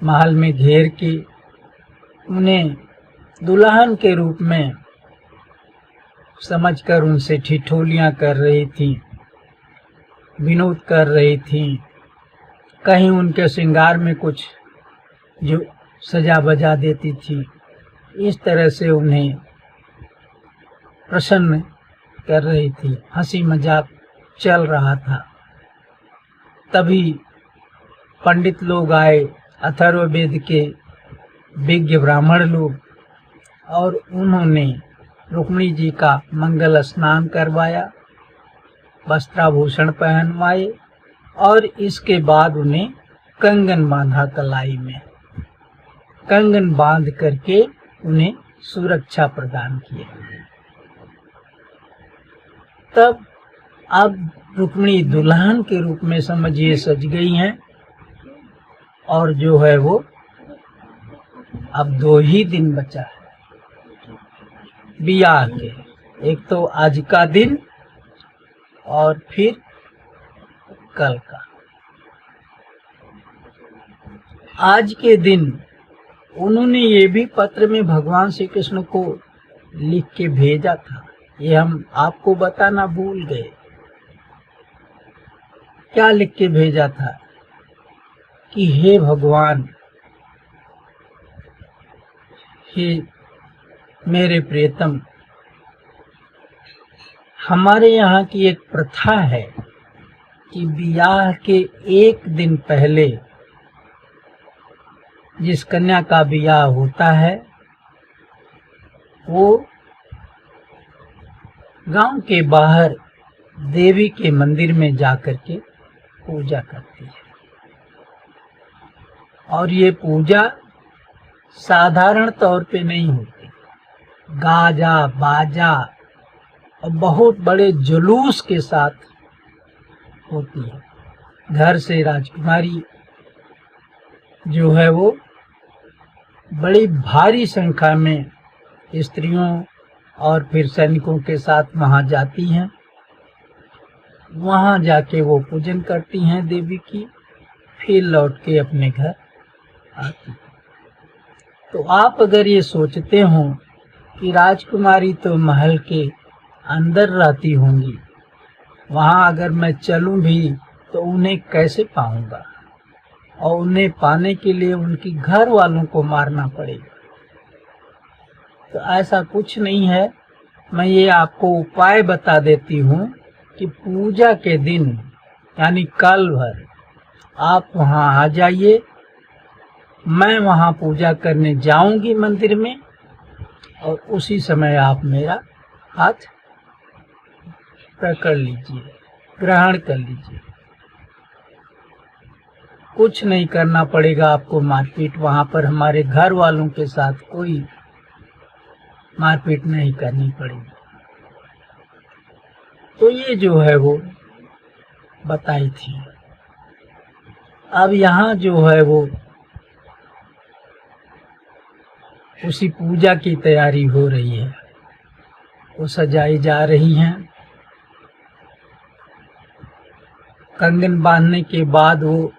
महल में घेर के उन्हें दुल्हन के रूप में समझकर उनसे ठिठोलियां कर रही थी, विनोद कर रही थी। कहीं उनके श्रृंगार में कुछ जो सजा बजा देती थी। इस तरह से उन्हें प्रसन्न कर रही थी, हंसी मजाक चल रहा था। तभी पंडित लोग आए, अथर्ववेद के विज्ञ ब्राह्मण लोग, और उन्होंने रुक्मिणी जी का मंगल स्नान करवाया, वस्त्राभूषण पहनवाए और इसके बाद उन्हें कंगन बांधा कलाई में। कंगन बांध करके उन्हें सुरक्षा प्रदान किया। तब अब रुक्मिणी दुल्हन के रूप में समझिए सज गई हैं, और जो है वो अब 2 ही दिन बचा है बियाह के। एक तो आज का दिन और फिर कल का। आज के दिन उन्होंने ये भी पत्र में भगवान श्री कृष्ण को लिख के भेजा था, ये हम आपको बताना भूल गए। क्या लिख के भेजा था कि हे भगवान, हे मेरे प्रियतम, हमारे यहाँ की एक प्रथा है कि बियाह के 1 दिन पहले जिस कन्या का बियाह होता है वो गांव के बाहर देवी के मंदिर में जाकर के पूजा करती है। और ये पूजा साधारण तौर पे नहीं होती, गाजा बाजा और बहुत बड़े जुलूस के साथ होती है। घर से राजकुमारी जो है वो बड़ी भारी संख्या में स्त्रियों और फिर सैनिकों के साथ वहां जाती हैं। वहां जाके वो पूजन करती हैं देवी की, फिर लौट के अपने घर आती हैं। तो आप अगर ये सोचते हो कि राजकुमारी तो महल के अंदर रहती होंगी, वहां अगर मैं चलूं भी तो उन्हें कैसे पाऊंगा, और उन्हें पाने के लिए उनकी घर वालों को मारना पड़ेगा। तो ऐसा कुछ नहीं है। मैं ये आपको उपाय बता देती हूँ कि पूजा के दिन यानी कल भर आप वहाँ आ जाइए। मैं वहाँ पूजा करने जाऊंगी मंदिर में, और उसी समय आप मेरा हाथ पकड़ लीजिए, ग्रहण कर लीजिए। कुछ नहीं करना पड़ेगा आपको मारपीट। वहां पर हमारे घर वालों के साथ कोई मारपीट नहीं करनी पड़ेगी। तो ये जो है वो बताई थी। अब यहाँ जो है वो उसी पूजा की तैयारी हो रही है, वो सजाई जा रही हैं। कंगन बांधने के बाद वो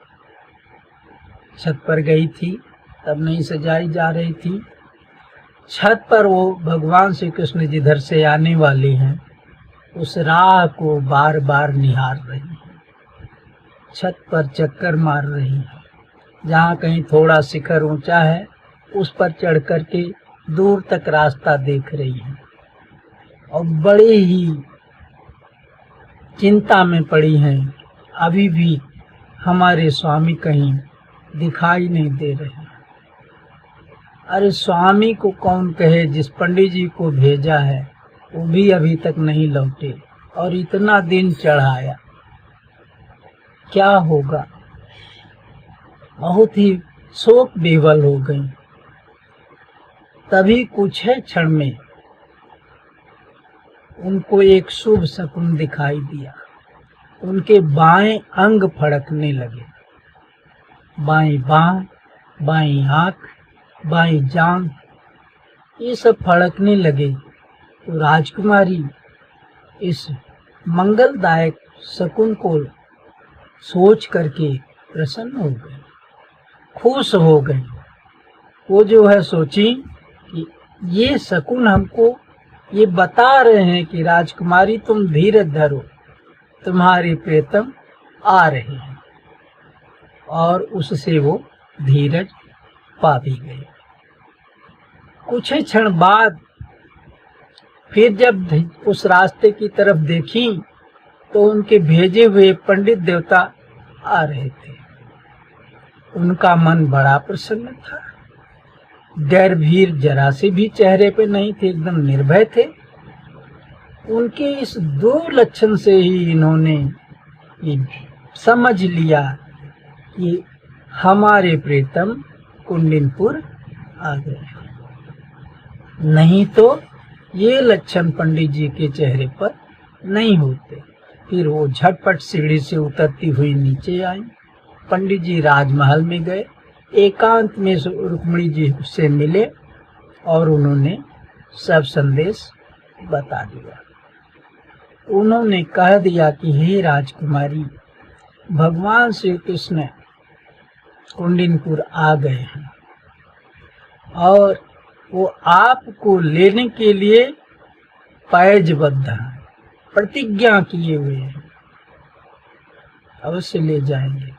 छत पर गई थी, तब नहीं सजाई जा रही थी। छत पर वो भगवान श्री कृष्ण जिधर से आने वाले हैं उस राह को बार बार निहार रही है, छत पर चक्कर मार रही है। जहाँ कहीं थोड़ा शिखर ऊंचा है उस पर चढ़ कर के दूर तक रास्ता देख रही है, और बड़े ही चिंता में पड़ी हैं। अभी भी हमारे स्वामी कहीं दिखाई नहीं दे रहे। अरे स्वामी को कौन कहे, जिस पंडित जी को भेजा है वो भी अभी तक नहीं लौटे, और इतना दिन चढ़ाया, क्या होगा। बहुत ही शोक विह्वल हो गई। तभी कुछ है क्षण में उनको एक शुभ शकुन दिखाई दिया। उनके बाएं अंग फड़कने लगे, बाएं बांह, बाएं आंख, बाएं जांघ, ये सब फड़कने लगे। तो राजकुमारी इस मंगलदायक शकुन को सोच करके प्रसन्न हो गई, खुश हो गई। वो जो है सोची कि ये शकुन हमको ये बता रहे हैं कि राजकुमारी तुम धीरज धरो, तुम्हारे प्रियतम आ रहे हैं। और उससे वो धीरज पा भी गए। कुछ ही क्षण बाद फिर जब उस रास्ते की तरफ देखी तो उनके भेजे हुए पंडित देवता आ रहे थे। उनका मन बड़ा प्रसन्न था, डर भीर जरा से भी चेहरे पे नहीं थे, एकदम निर्भय थे। उनके इस दो लक्षण से ही इन्होंने ये समझ लिया कि हमारे प्रीतम कुंडिनपुर आ गए। नहीं तो ये लक्षण पंडित जी के चेहरे पर नहीं होते। फिर वो झटपट सीढ़ी से उतरती हुई नीचे आई। पंडित जी राजमहल में गए, एकांत में रुक्मिणी जी से मिले और उन्होंने सब संदेश बता दिया। उन्होंने कह दिया कि हे राजकुमारी, भगवान श्री कृष्ण कुंडिनपुर आ गए हैं और वो आपको लेने के लिए पैजबद्ध हैं, प्रतिज्ञा किए हुए हैं, अवश्य ले जाएंगे।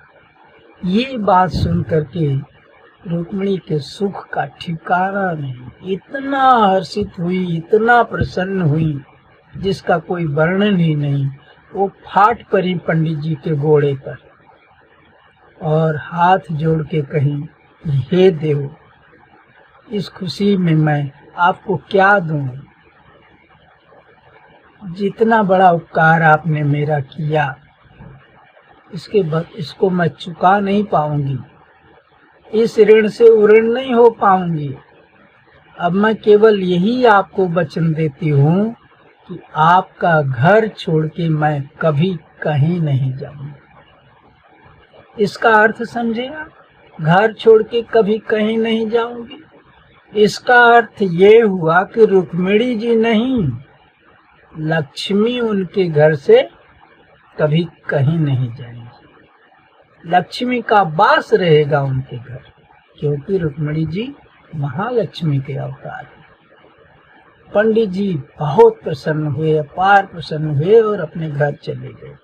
ये बात सुन करके रुक्मिणी के सुख का ठिकाना नहीं, इतना हर्षित हुई, इतना प्रसन्न हुई जिसका कोई वर्णन ही नहीं। वो फाट पड़ी पंडित जी के घोड़े पर और हाथ जोड़ के कहीं, हे देव, इस खुशी में मैं आपको क्या दूं? जितना बड़ा उपकार आपने मेरा किया, इसको मैं चुका नहीं पाऊंगी, इस ऋण से उऋण नहीं हो पाऊंगी। अब मैं केवल यही आपको वचन देती हूँ कि आपका घर छोड़ के मैं कभी कहीं नहीं जाऊंगी। इसका अर्थ समझे आप? घर छोड़ के कभी कहीं नहीं जाऊंगी, इसका अर्थ ये हुआ कि रुक्मिणी जी नहीं, लक्ष्मी उनके घर से कभी कहीं नहीं जाएंगी। लक्ष्मी का वास रहेगा उनके घर, क्योंकि रुक्मिणी जी महालक्ष्मी के अवतार हैं। पंडित जी बहुत प्रसन्न हुए, अपार प्रसन्न हुए और अपने घर चले गए।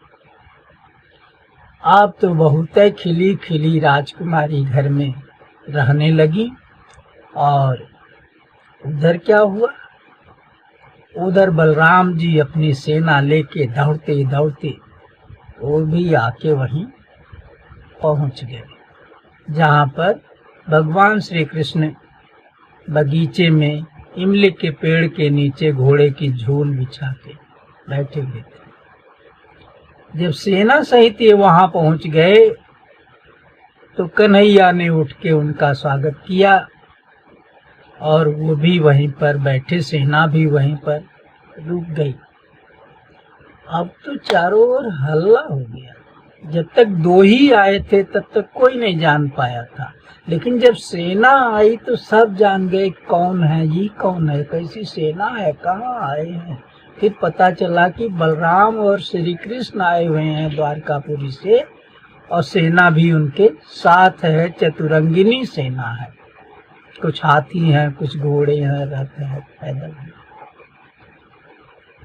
अब तो बहुत खिली खिली राजकुमारी घर में रहने लगी। और उधर क्या हुआ? उधर बलराम जी अपनी सेना लेके दौड़ते दौड़ते वो भी आके वहीं पहुंच गए, जहां पर भगवान श्री कृष्ण बगीचे में इमली के पेड़ के नीचे घोड़े की झूल बिछा के बैठे हुए थे। जब सेना सहित ये वहां पहुंच गए तो कन्हैया ने उठ के उनका स्वागत किया और वो भी वहीं पर बैठे, सेना भी वहीं पर रुक गई। अब तो चारों ओर हल्ला हो गया। जब तक दो ही आए थे तब तक कोई नहीं जान पाया था, लेकिन जब सेना आई तो सब जान गए कौन है, ये कौन है, कैसी सेना है, कहाँ आए हैं। फिर पता चला कि बलराम और श्री कृष्ण आए हुए हैं द्वारकापुरी से, और सेना भी उनके साथ है, चतुरंगिनी सेना है। कुछ हाथी हैं, कुछ घोड़े हैं, रथ है, पैदल है।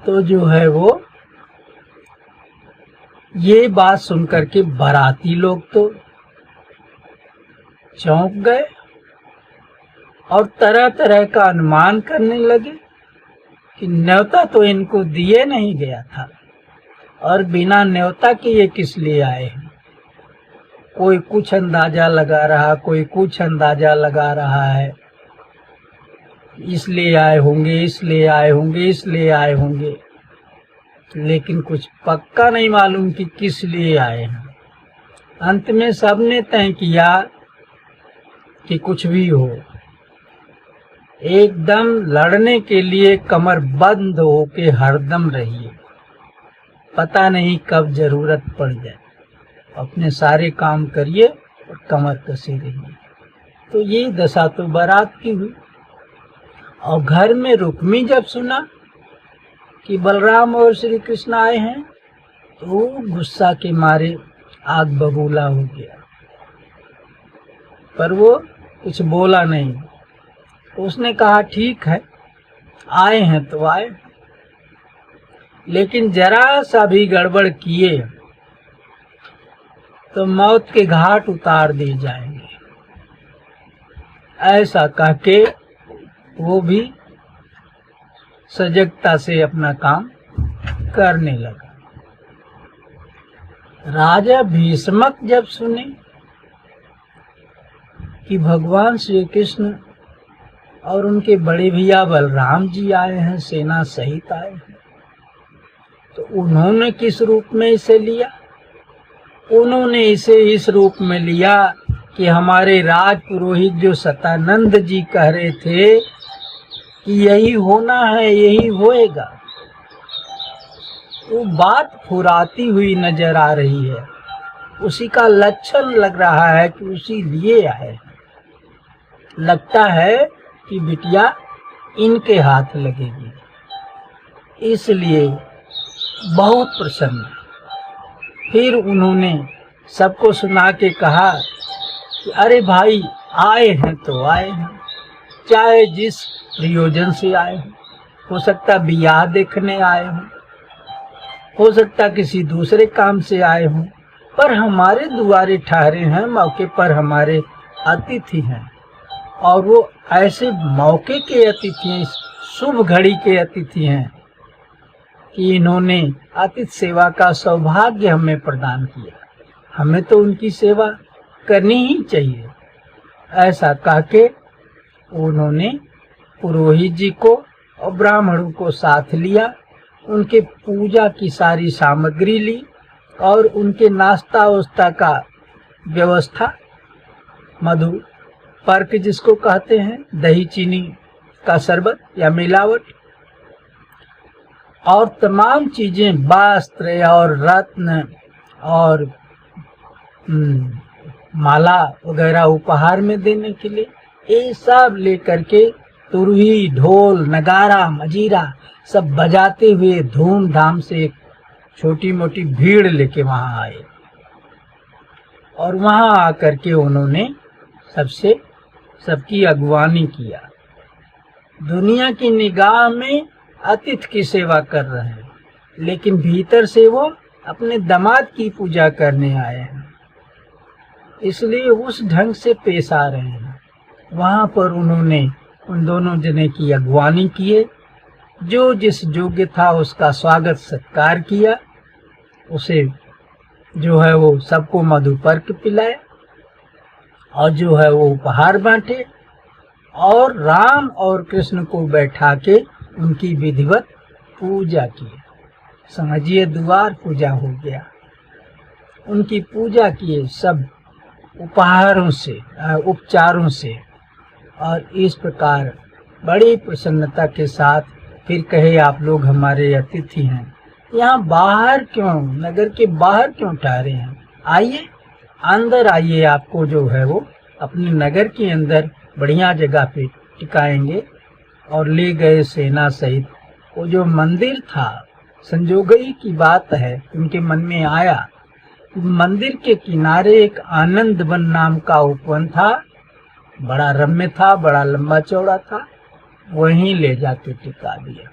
तो जो है वो ये बात सुनकर के बाराती लोग तो चौंक गए और तरह तरह का अनुमान करने लगे कि न्योता तो इनको दिए नहीं गया था और बिना न्योता के ये किस लिए आए हैं। कोई कुछ अंदाजा लगा रहा, कोई कुछ अंदाजा लगा रहा है, इसलिए आए होंगे, इसलिए आए होंगे, इसलिए आए होंगे, लेकिन कुछ पक्का नहीं मालूम कि किस लिए आए हैं। अंत में सबने तय किया कि कुछ भी हो, एकदम लड़ने के लिए कमर बंद होके हरदम रहिए, पता नहीं कब जरूरत पड़ जाए, अपने सारे काम करिए और कमर कसे रहिए। तो ये दशा तो बारात की हुई। और घर में रुक्मी जब सुना कि बलराम और श्री कृष्ण आए हैं तो गुस्सा के मारे आग बबूला हो गया, पर वो कुछ बोला नहीं। उसने कहा ठीक है, आए हैं तो आए, लेकिन जरा सा भी गड़बड़ किए तो मौत के घाट उतार दिए जाएंगे। ऐसा कह के वो भी सजगता से अपना काम करने लगा। राजा भीष्मक जब सुने कि भगवान श्री कृष्ण और उनके बड़े भैया बलराम जी आए हैं, सेना सहित आए हैं, तो उन्होंने किस रूप में इसे लिया? उन्होंने इसे इस रूप में लिया कि हमारे राज पुरोहित जो सतानंद जी कह रहे थे कि यही होना है, यही होएगा, वो बात फुराती हुई नजर आ रही है। उसी का लक्षण लग रहा है कि उसी लिए आए। लगता है कि बिटिया इनके हाथ लगेगी, इसलिए बहुत प्रसन्न। फिर उन्होंने सबको सुना के कहा कि अरे भाई, आए हैं तो आए हैं, चाहे जिस प्रयोजन से आए हैं, हो सकता बियाह देखने आए हों, हो सकता किसी दूसरे काम से आए हों, पर हमारे दुआरे ठहरे हैं, मौके पर हमारे अतिथि हैं। और वो ऐसे मौके के अतिथि हैं, शुभ घड़ी के अतिथि हैं कि इन्होंने अतिथि सेवा का सौभाग्य हमें प्रदान किया, हमें तो उनकी सेवा करनी ही चाहिए। ऐसा कह के उन्होंने पुरोहित जी को और ब्राह्मणों को साथ लिया, उनके पूजा की सारी सामग्री ली और उनके नाश्ता वास्ता का व्यवस्था, मधु पर्क जिसको कहते हैं, दही चीनी का शरबत या मिलावट, और तमाम चीजें, वस्त्र और रत्न और माला वगैरह उपहार में देने के लिए, ये सब लेकर के तुरही, ढोल, नगारा, मजीरा सब बजाते हुए धूमधाम से एक छोटी मोटी भीड़ लेके वहां आए। और वहां आकर के उन्होंने सबकी अगवानी किया। दुनिया की निगाह में अतिथि की सेवा कर रहे हैं, लेकिन भीतर से वो अपने दामाद की पूजा करने आए हैं, इसलिए उस ढंग से पेश आ रहे हैं। वहां पर उन्होंने उन दोनों जने की अगवानी किए, जो जिस योग्य था उसका स्वागत सत्कार किया, उसे जो है वो सबको मधुपर्क पिलाया और जो है वो उपहार बांटे, और राम और कृष्ण को बैठा के उनकी विधिवत पूजा की। समझिए द्वार पूजा हो गया। उनकी पूजा किए सब उपहारों से, उपचारों से, और इस प्रकार बड़ी प्रसन्नता के साथ फिर कहे, आप लोग हमारे अतिथि हैं, यहाँ बाहर क्यों, नगर के बाहर क्यों ठहरे हैं? आइए अंदर आइए, आपको जो है वो अपने नगर के अंदर बढ़िया जगह पे टिकाएंगे। और ले गए सेना सहित। वो जो मंदिर था, संजोगई की बात है, उनके मन में आया, मंदिर के किनारे एक आनंद वन नाम का उपवन था, बड़ा रम्य था, बड़ा लंबा चौड़ा था, वहीं ले जाके टिका दिया।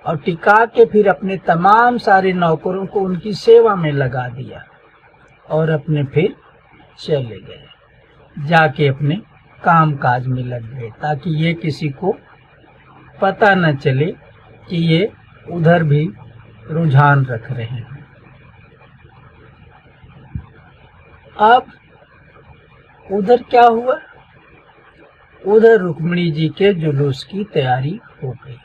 और टिका के फिर अपने तमाम सारे नौकरों को उनकी सेवा में लगा दिया और अपने फिर चले गए, जाके अपने काम काज में लग गए, ताकि ये किसी को पता न चले कि ये उधर भी रुझान रख रहे हैं। अब उधर क्या हुआ? उधर रुक्मिणी जी के जुलूस की तैयारी हो गई।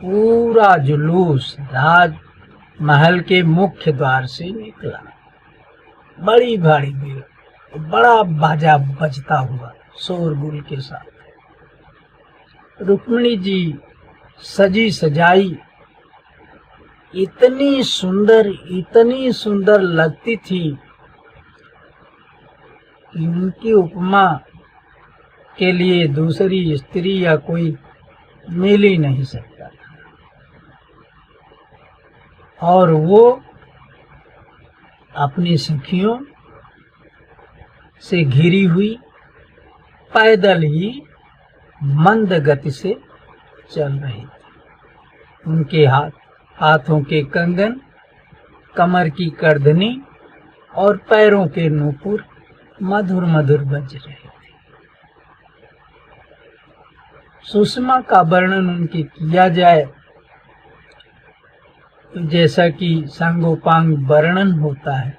पूरा जुलूस राज महल के मुख्य द्वार से निकला, बड़ी भारी भीड़, बड़ा बाजा बजता हुआ शोरगुल के साथ। रुक्मिणी जी सजी सजाई इतनी सुंदर लगती थी कि उनकी उपमा के लिए दूसरी स्त्री या कोई मिल ही नहीं सकता था। और वो अपनी सखियों से घिरी हुई पैदल ही मंद गति से चल रही थी। उनके हाथों के कंगन, कमर की करधनी और पैरों के नूपुर मधुर मधुर बज रहे थे। सुषमा का वर्णन उनके किया जाए तो जैसा कि सांगोपांग वर्णन होता है,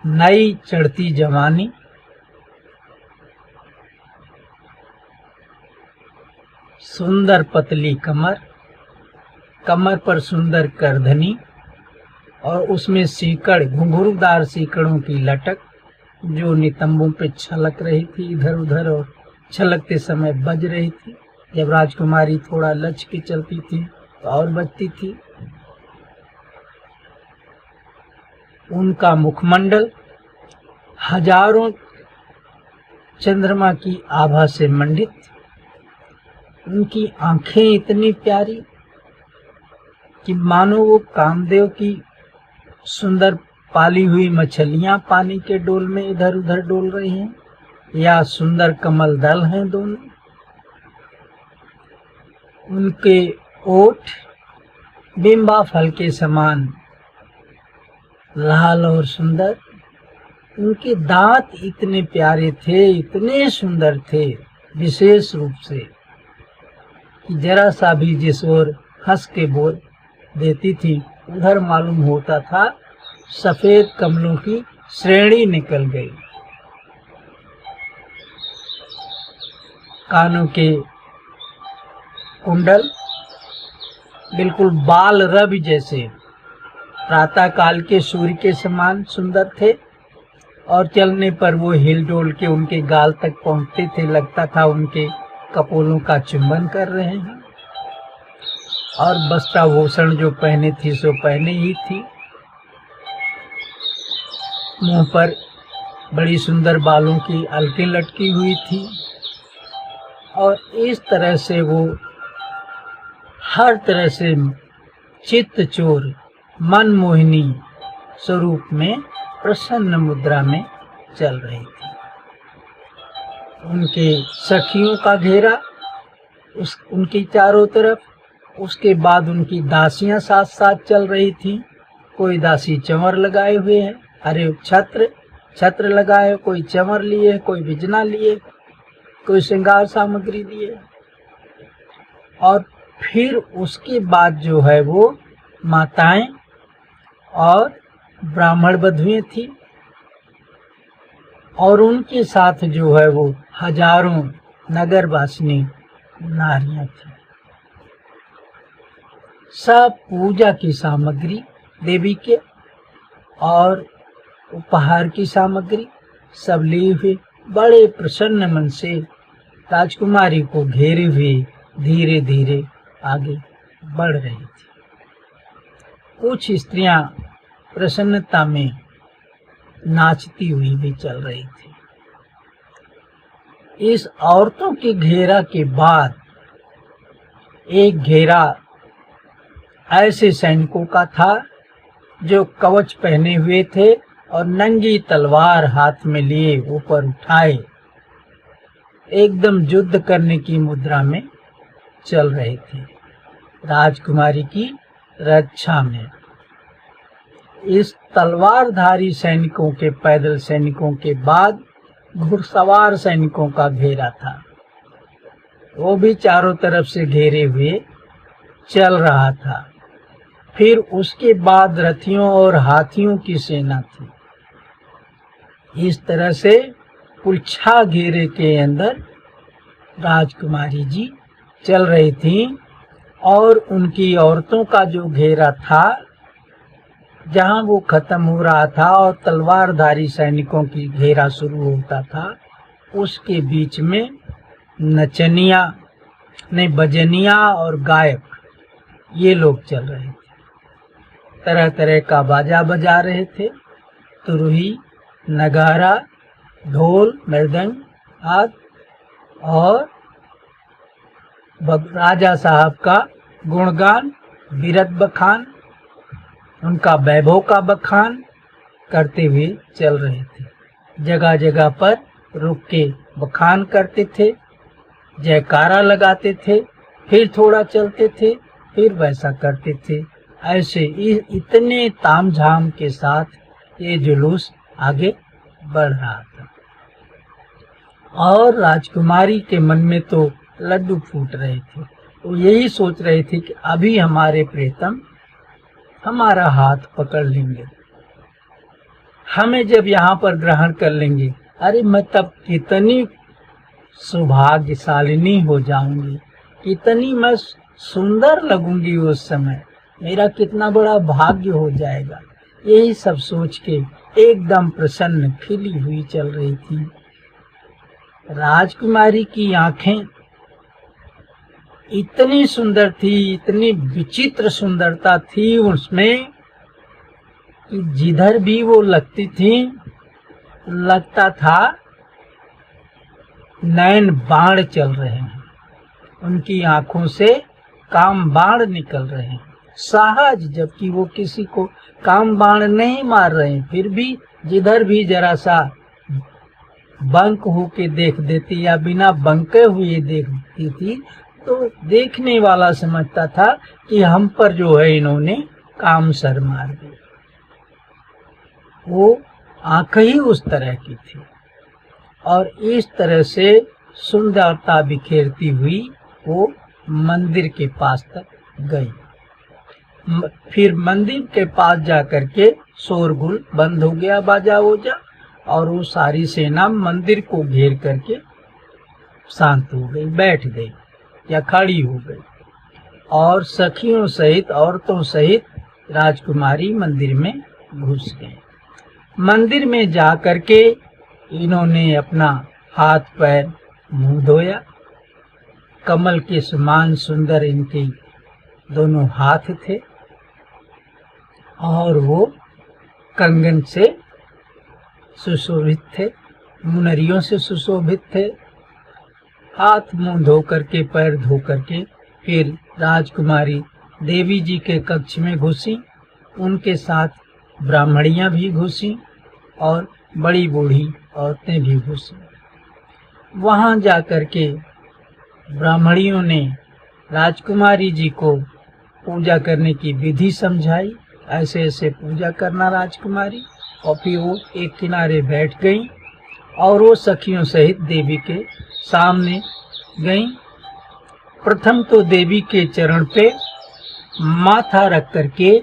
नई चढ़ती जवानी, सुंदर पतली कमर, कमर पर सुंदर करधनी और उसमें सीकड़, घुंघरूदार सीकड़ों की लटक जो नितंबों पे छलक रही थी इधर उधर और छलकते समय बज रही थी। जब राजकुमारी थोड़ा लच के चलती थी तो और बजती थी। उनका मुखमंडल हजारों चंद्रमा की आभा से मंडित, उनकी आंखें इतनी प्यारी कि मानो वो कामदेव की सुंदर पाली हुई मछलियां पानी के डोल में इधर उधर डोल रही हैं या सुंदर कमल दल हैं दोनों। उनके ओठ बिंबा फल के समान लाल और सुंदर, उनके दांत इतने प्यारे थे, इतने सुंदर थे विशेष रूप से कि जरा सा भी जिस ओर हंस के बोल देती थी उधर मालूम होता था सफेद कमलों की श्रेणी निकल गई। कानों के कुंडल बिल्कुल बाल रवि जैसे प्रातः काल के सूर्य के समान सुंदर थे और चलने पर वो हिल डोल के उनके गाल तक पहुंचते थे, लगता था उनके कपोलों का चुंबन कर रहे हैं। और वस्त्राभूषण जो पहने थी सो पहने ही थी। मुंह पर बड़ी सुंदर बालों की अलकें लटकी हुई थी और इस तरह से वो हर तरह से चित्त चोर मनमोहिनी स्वरूप में प्रसन्न मुद्रा में चल रही थी। उनके सखियों का घेरा उनकी चारों तरफ, उसके बाद उनकी दासियां साथ साथ चल रही थी। कोई दासी चंवर लगाए हुए है, अरे छत्र लगाए, कोई चंवर लिए, कोई बिजना लिए, कोई श्रृंगार सामग्री लिए। और फिर उसके बाद जो है वो माताएं और ब्राह्मण बधुएं थी और उनके साथ जो है वो हजारों नगरवासिनी नारियां थी। सब पूजा की सामग्री देवी के और उपहार की सामग्री सब लिए हुए बड़े प्रसन्न मन से राजकुमारी को घेरे हुए धीरे धीरे आगे बढ़ रही थी। कुछ स्त्रियां प्रसन्नता में नाचती हुई भी चल रही थी। इस औरतों के घेरा के बाद एक घेरा ऐसे सैनिकों का था जो कवच पहने हुए थे और नंगी तलवार हाथ में लिए ऊपर उठाए एकदम युद्ध करने की मुद्रा में चल रहे थे राजकुमारी की रक्षा में। इस तलवारधारी सैनिकों के, पैदल सैनिकों के बाद घुड़सवार सैनिकों का घेरा था। वो भी चारों तरफ से घेरे हुए चल रहा था। फिर उसके बाद रथियों और हाथियों की सेना थी। इस तरह से कुल 6 घेरे के अंदर राजकुमारी जी चल रही थीं और उनकी औरतों का जो घेरा था, जहां वो खत्म हो रहा था और तलवारधारी सैनिकों की घेरा शुरू होता था, उसके बीच में नचनिया नहीं बजनिया और गायक ये लोग चल रहे थे। तरह तरह का बाजा बजा रहे थे, तुरही, नगारा, ढोल, मृदंग आदि, और राजा साहब का गुणगान, बिरत बखान, उनका वैभव का बखान करते हुए चल रहे थे। जगह जगह पर रुक के बखान करते थे, जयकारा लगाते थे, फिर थोड़ा चलते थे, फिर वैसा करते थे। ऐसे इतने तामझाम के साथ ये जुलूस आगे बढ़ रहा था और राजकुमारी के मन में तो लड्डू फूट रहे थे। वो यही सोच रहे थे कि अभी हमारे प्रियतम हमारा हाथ पकड़ लेंगे, हमें जब यहाँ पर ग्रहण कर लेंगे, अरे मैं तब कितनी सौभाग्यशालिनी हो जाऊंगी, कितनी मैं सुंदर लगूंगी, उस समय मेरा कितना बड़ा भाग्य हो जाएगा। यही सब सोच के एकदम प्रसन्न खिली हुई चल रही थी। राजकुमारी की आंखें इतनी सुंदर थी, इतनी विचित्र सुंदरता थी उसमें कि जिधर भी वो लगती थी, लगता था नयन बाण चल रहे हैं, उनकी आंखों से काम बाण निकल रहे हैं सहज, जबकि वो किसी को काम बाण नहीं मार रहे हैं, फिर भी जिधर भी जरा सा बंक होके देख देती या बिना बंके हुए देखती थी तो देखने वाला समझता था कि हम पर जो है इन्होंने काम सर मार दी। वो आंख ही उस तरह की थी और इस तरह से सुंदरता बिखेरती हुई वो मंदिर के पास तक गई। फिर मंदिर के पास जाकर के शोरगुल बंद हो गया, बाजा वोजा, और वो सारी सेना मंदिर को घेर करके शांत हो गई, बैठ गई या खड़ी हो गई और सखियों सहित, औरतों सहित राजकुमारी मंदिर में घुस गए। मंदिर में जा करके इन्होंने अपना हाथ पैर मुंह धोया। कमल के समान सुंदर इनके दोनों हाथ थे और वो कंगन से सुशोभित थे, मुनरियों से सुशोभित थे। हाथ मुंह धो करके, पैर धो करके फिर राजकुमारी देवी जी के कक्ष में घुसी। उनके साथ ब्राह्मणियां भी घुसी और बड़ी बूढ़ी औरतें भी घुसी। वहां जाकर के ब्राह्मणियों ने राजकुमारी जी को पूजा करने की विधि समझाई, ऐसे ऐसे पूजा करना राजकुमारी, और फिर वो एक किनारे बैठ गईं और वो सखियों सहित देवी के सामने गईं। प्रथम तो देवी के चरण पे माथा रख करके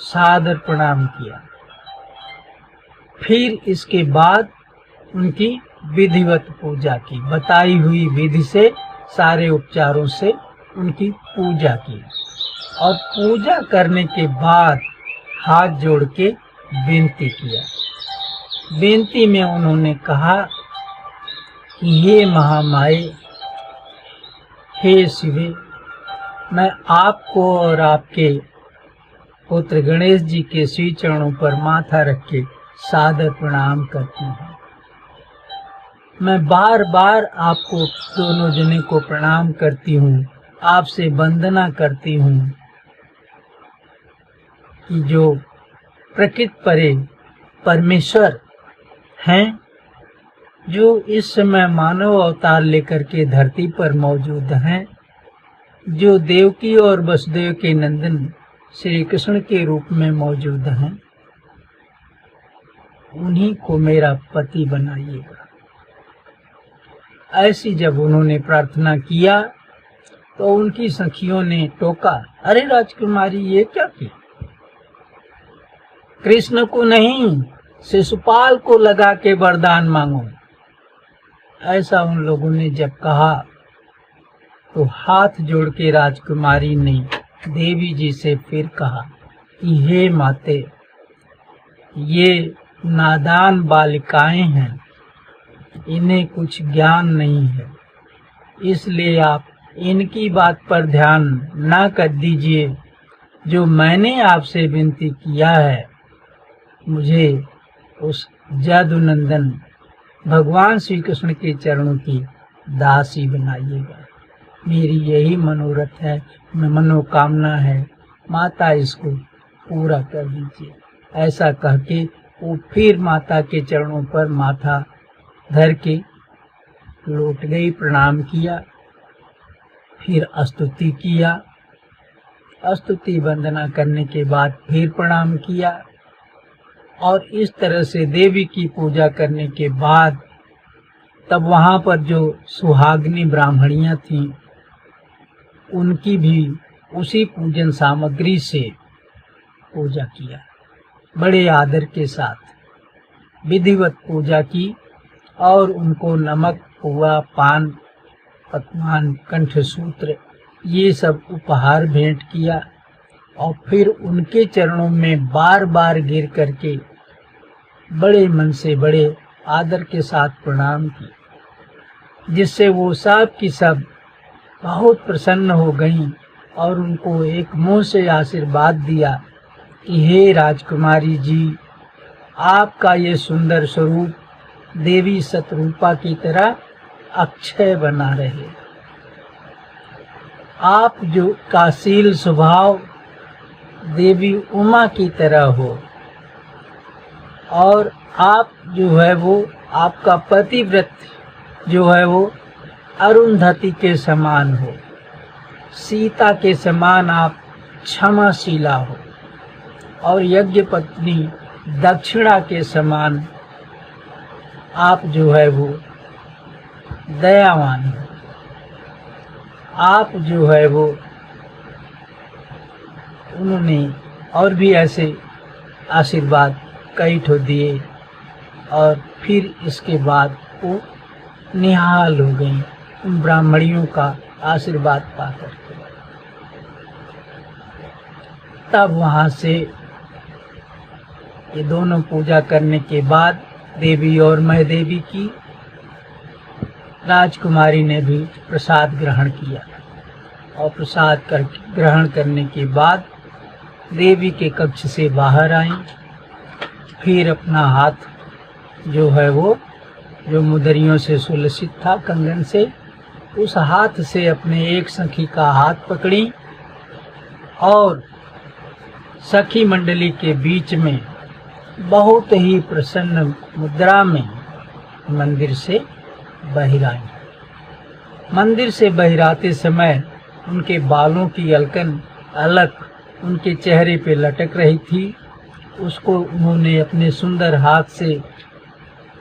सादर प्रणाम किया, फिर इसके बाद उनकी विधिवत पूजा की, बताई हुई विधि से सारे उपचारों से उनकी पूजा की और पूजा करने के बाद हाथ जोड़ के विनती किया। विनती में उन्होंने कहा कि हे महामाये, हे शिवे, मैं आपको और आपके पुत्र गणेश जी के श्री चरणों पर माथा रख के सादर प्रणाम करती हूँ। मैं बार बार आपको दोनों जने को प्रणाम करती हूँ, आपसे वंदना करती हूँ कि जो प्रकृत परे परमेश्वर हैं, जो इस समय मानव अवतार लेकर के धरती पर मौजूद हैं, जो देवकी और वसुदेव के नंदन श्री कृष्ण के रूप में मौजूद हैं, उन्हीं को मेरा पति बनाइएगा। ऐसी जब उन्होंने प्रार्थना किया तो उनकी सखियों ने टोका, अरे राजकुमारी ये क्या किया? कृष्ण को नहीं, शिशुपाल को लगा के वरदान मांगो। ऐसा उन लोगों ने जब कहा तो हाथ जोड़ के राजकुमारी ने देवी जी से फिर कहा कि हे माते, ये नादान बालिकाएं हैं, इन्हें कुछ ज्ञान नहीं है, इसलिए आप इनकी बात पर ध्यान ना कर दीजिए। जो मैंने आपसे विनती किया है, मुझे उस जादूनंदन भगवान श्री कृष्ण के चरणों की दासी बनाइएगा। मेरी यही मनोरथ है, मनोकामना है, माता इसको पूरा कर दीजिए। ऐसा कह के वो फिर माता के चरणों पर माथा धर के लौट गई, प्रणाम किया, फिर स्तुति किया, स्तुति वंदना करने के बाद फिर प्रणाम किया, और इस तरह से देवी की पूजा करने के बाद तब वहाँ पर जो सुहागिनी ब्राह्मणियाँ थीं उनकी भी उसी पूजन सामग्री से पूजा किया। बड़े आदर के साथ विधिवत पूजा की और उनको नमक, पुआ, पान, पकवान, कंठसूत्र ये सब उपहार भेंट किया, और फिर उनके चरणों में बार बार गिर करके बड़े मन से बड़े आदर के साथ प्रणाम की, जिससे वो सब की सब बहुत प्रसन्न हो गईं और उनको एक मुंह से आशीर्वाद दिया कि हे राजकुमारी जी, आपका ये सुंदर स्वरूप देवी शतरूपा की तरह अक्षय बना रहे। आप जो का शील स्वभाव देवी उमा की तरह हो, और आप जो है वो आपका पतिव्रत जो है वो अरुंधति के समान हो, सीता के समान आप क्षमाशीला हो, और यज्ञ पत्नी दक्षिणा के समान आप जो है वो दयावान हो। आप जो है वो उन्होंने और भी ऐसे आशीर्वाद कई ठो दिए, और फिर इसके बाद वो निहाल हो गई उन ब्राह्मणियों का आशीर्वाद पाकर। तब वहाँ से ये दोनों पूजा करने के बाद देवी और महादेवी की, राजकुमारी ने भी प्रसाद ग्रहण किया, और प्रसाद ग्रहण करने के बाद देवी के कक्ष से बाहर आई। फिर अपना हाथ जो है वो जो मुदरियों से सुलसित था, कंगन से, उस हाथ से अपने एक सखी का हाथ पकड़ी और सखी मंडली के बीच में बहुत ही प्रसन्न मुद्रा में मंदिर से बहिराई। मंदिर से बहिराते समय उनके बालों की अलक उनके चेहरे पे लटक रही थी। उसको उन्होंने अपने सुंदर हाथ से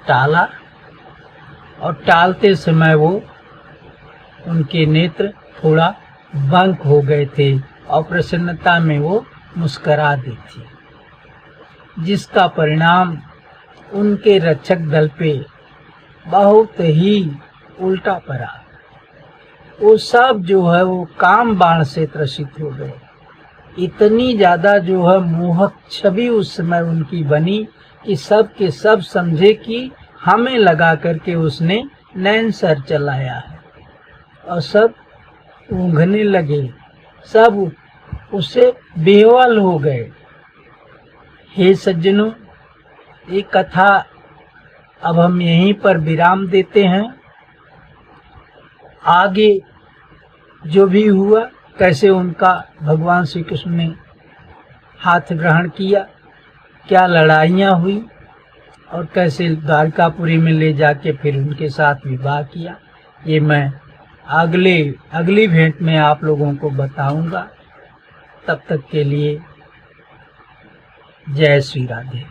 टाला, और टालते समय वो उनके नेत्र थोड़ा बंक हो गए थे और प्रसन्नता में वो मुस्करा दी थी, जिसका परिणाम उनके रक्षक दल पे बहुत ही उल्टा पड़ा। वो सब जो है वो काम बाण से त्रसित हो गए। इतनी ज्यादा जो है मोहक छवि उस समय उनकी बनी कि सब के सब समझे कि हमें लगा करके उसने नैन सर चलाया है, और सब ऊँघने लगे, सब उससे बेहाल हो गए। हे सज्जनों, ये कथा अब हम यहीं पर विराम देते हैं। आगे जो भी हुआ, कैसे उनका भगवान श्री कृष्ण ने हाथ ग्रहण किया, क्या लड़ाइयाँ हुई, और कैसे द्वारकापुरी में ले जाके फिर उनके साथ विवाह किया, ये मैं अगली भेंट में आप लोगों को बताऊंगा। तब तक के लिए जय श्री राधे।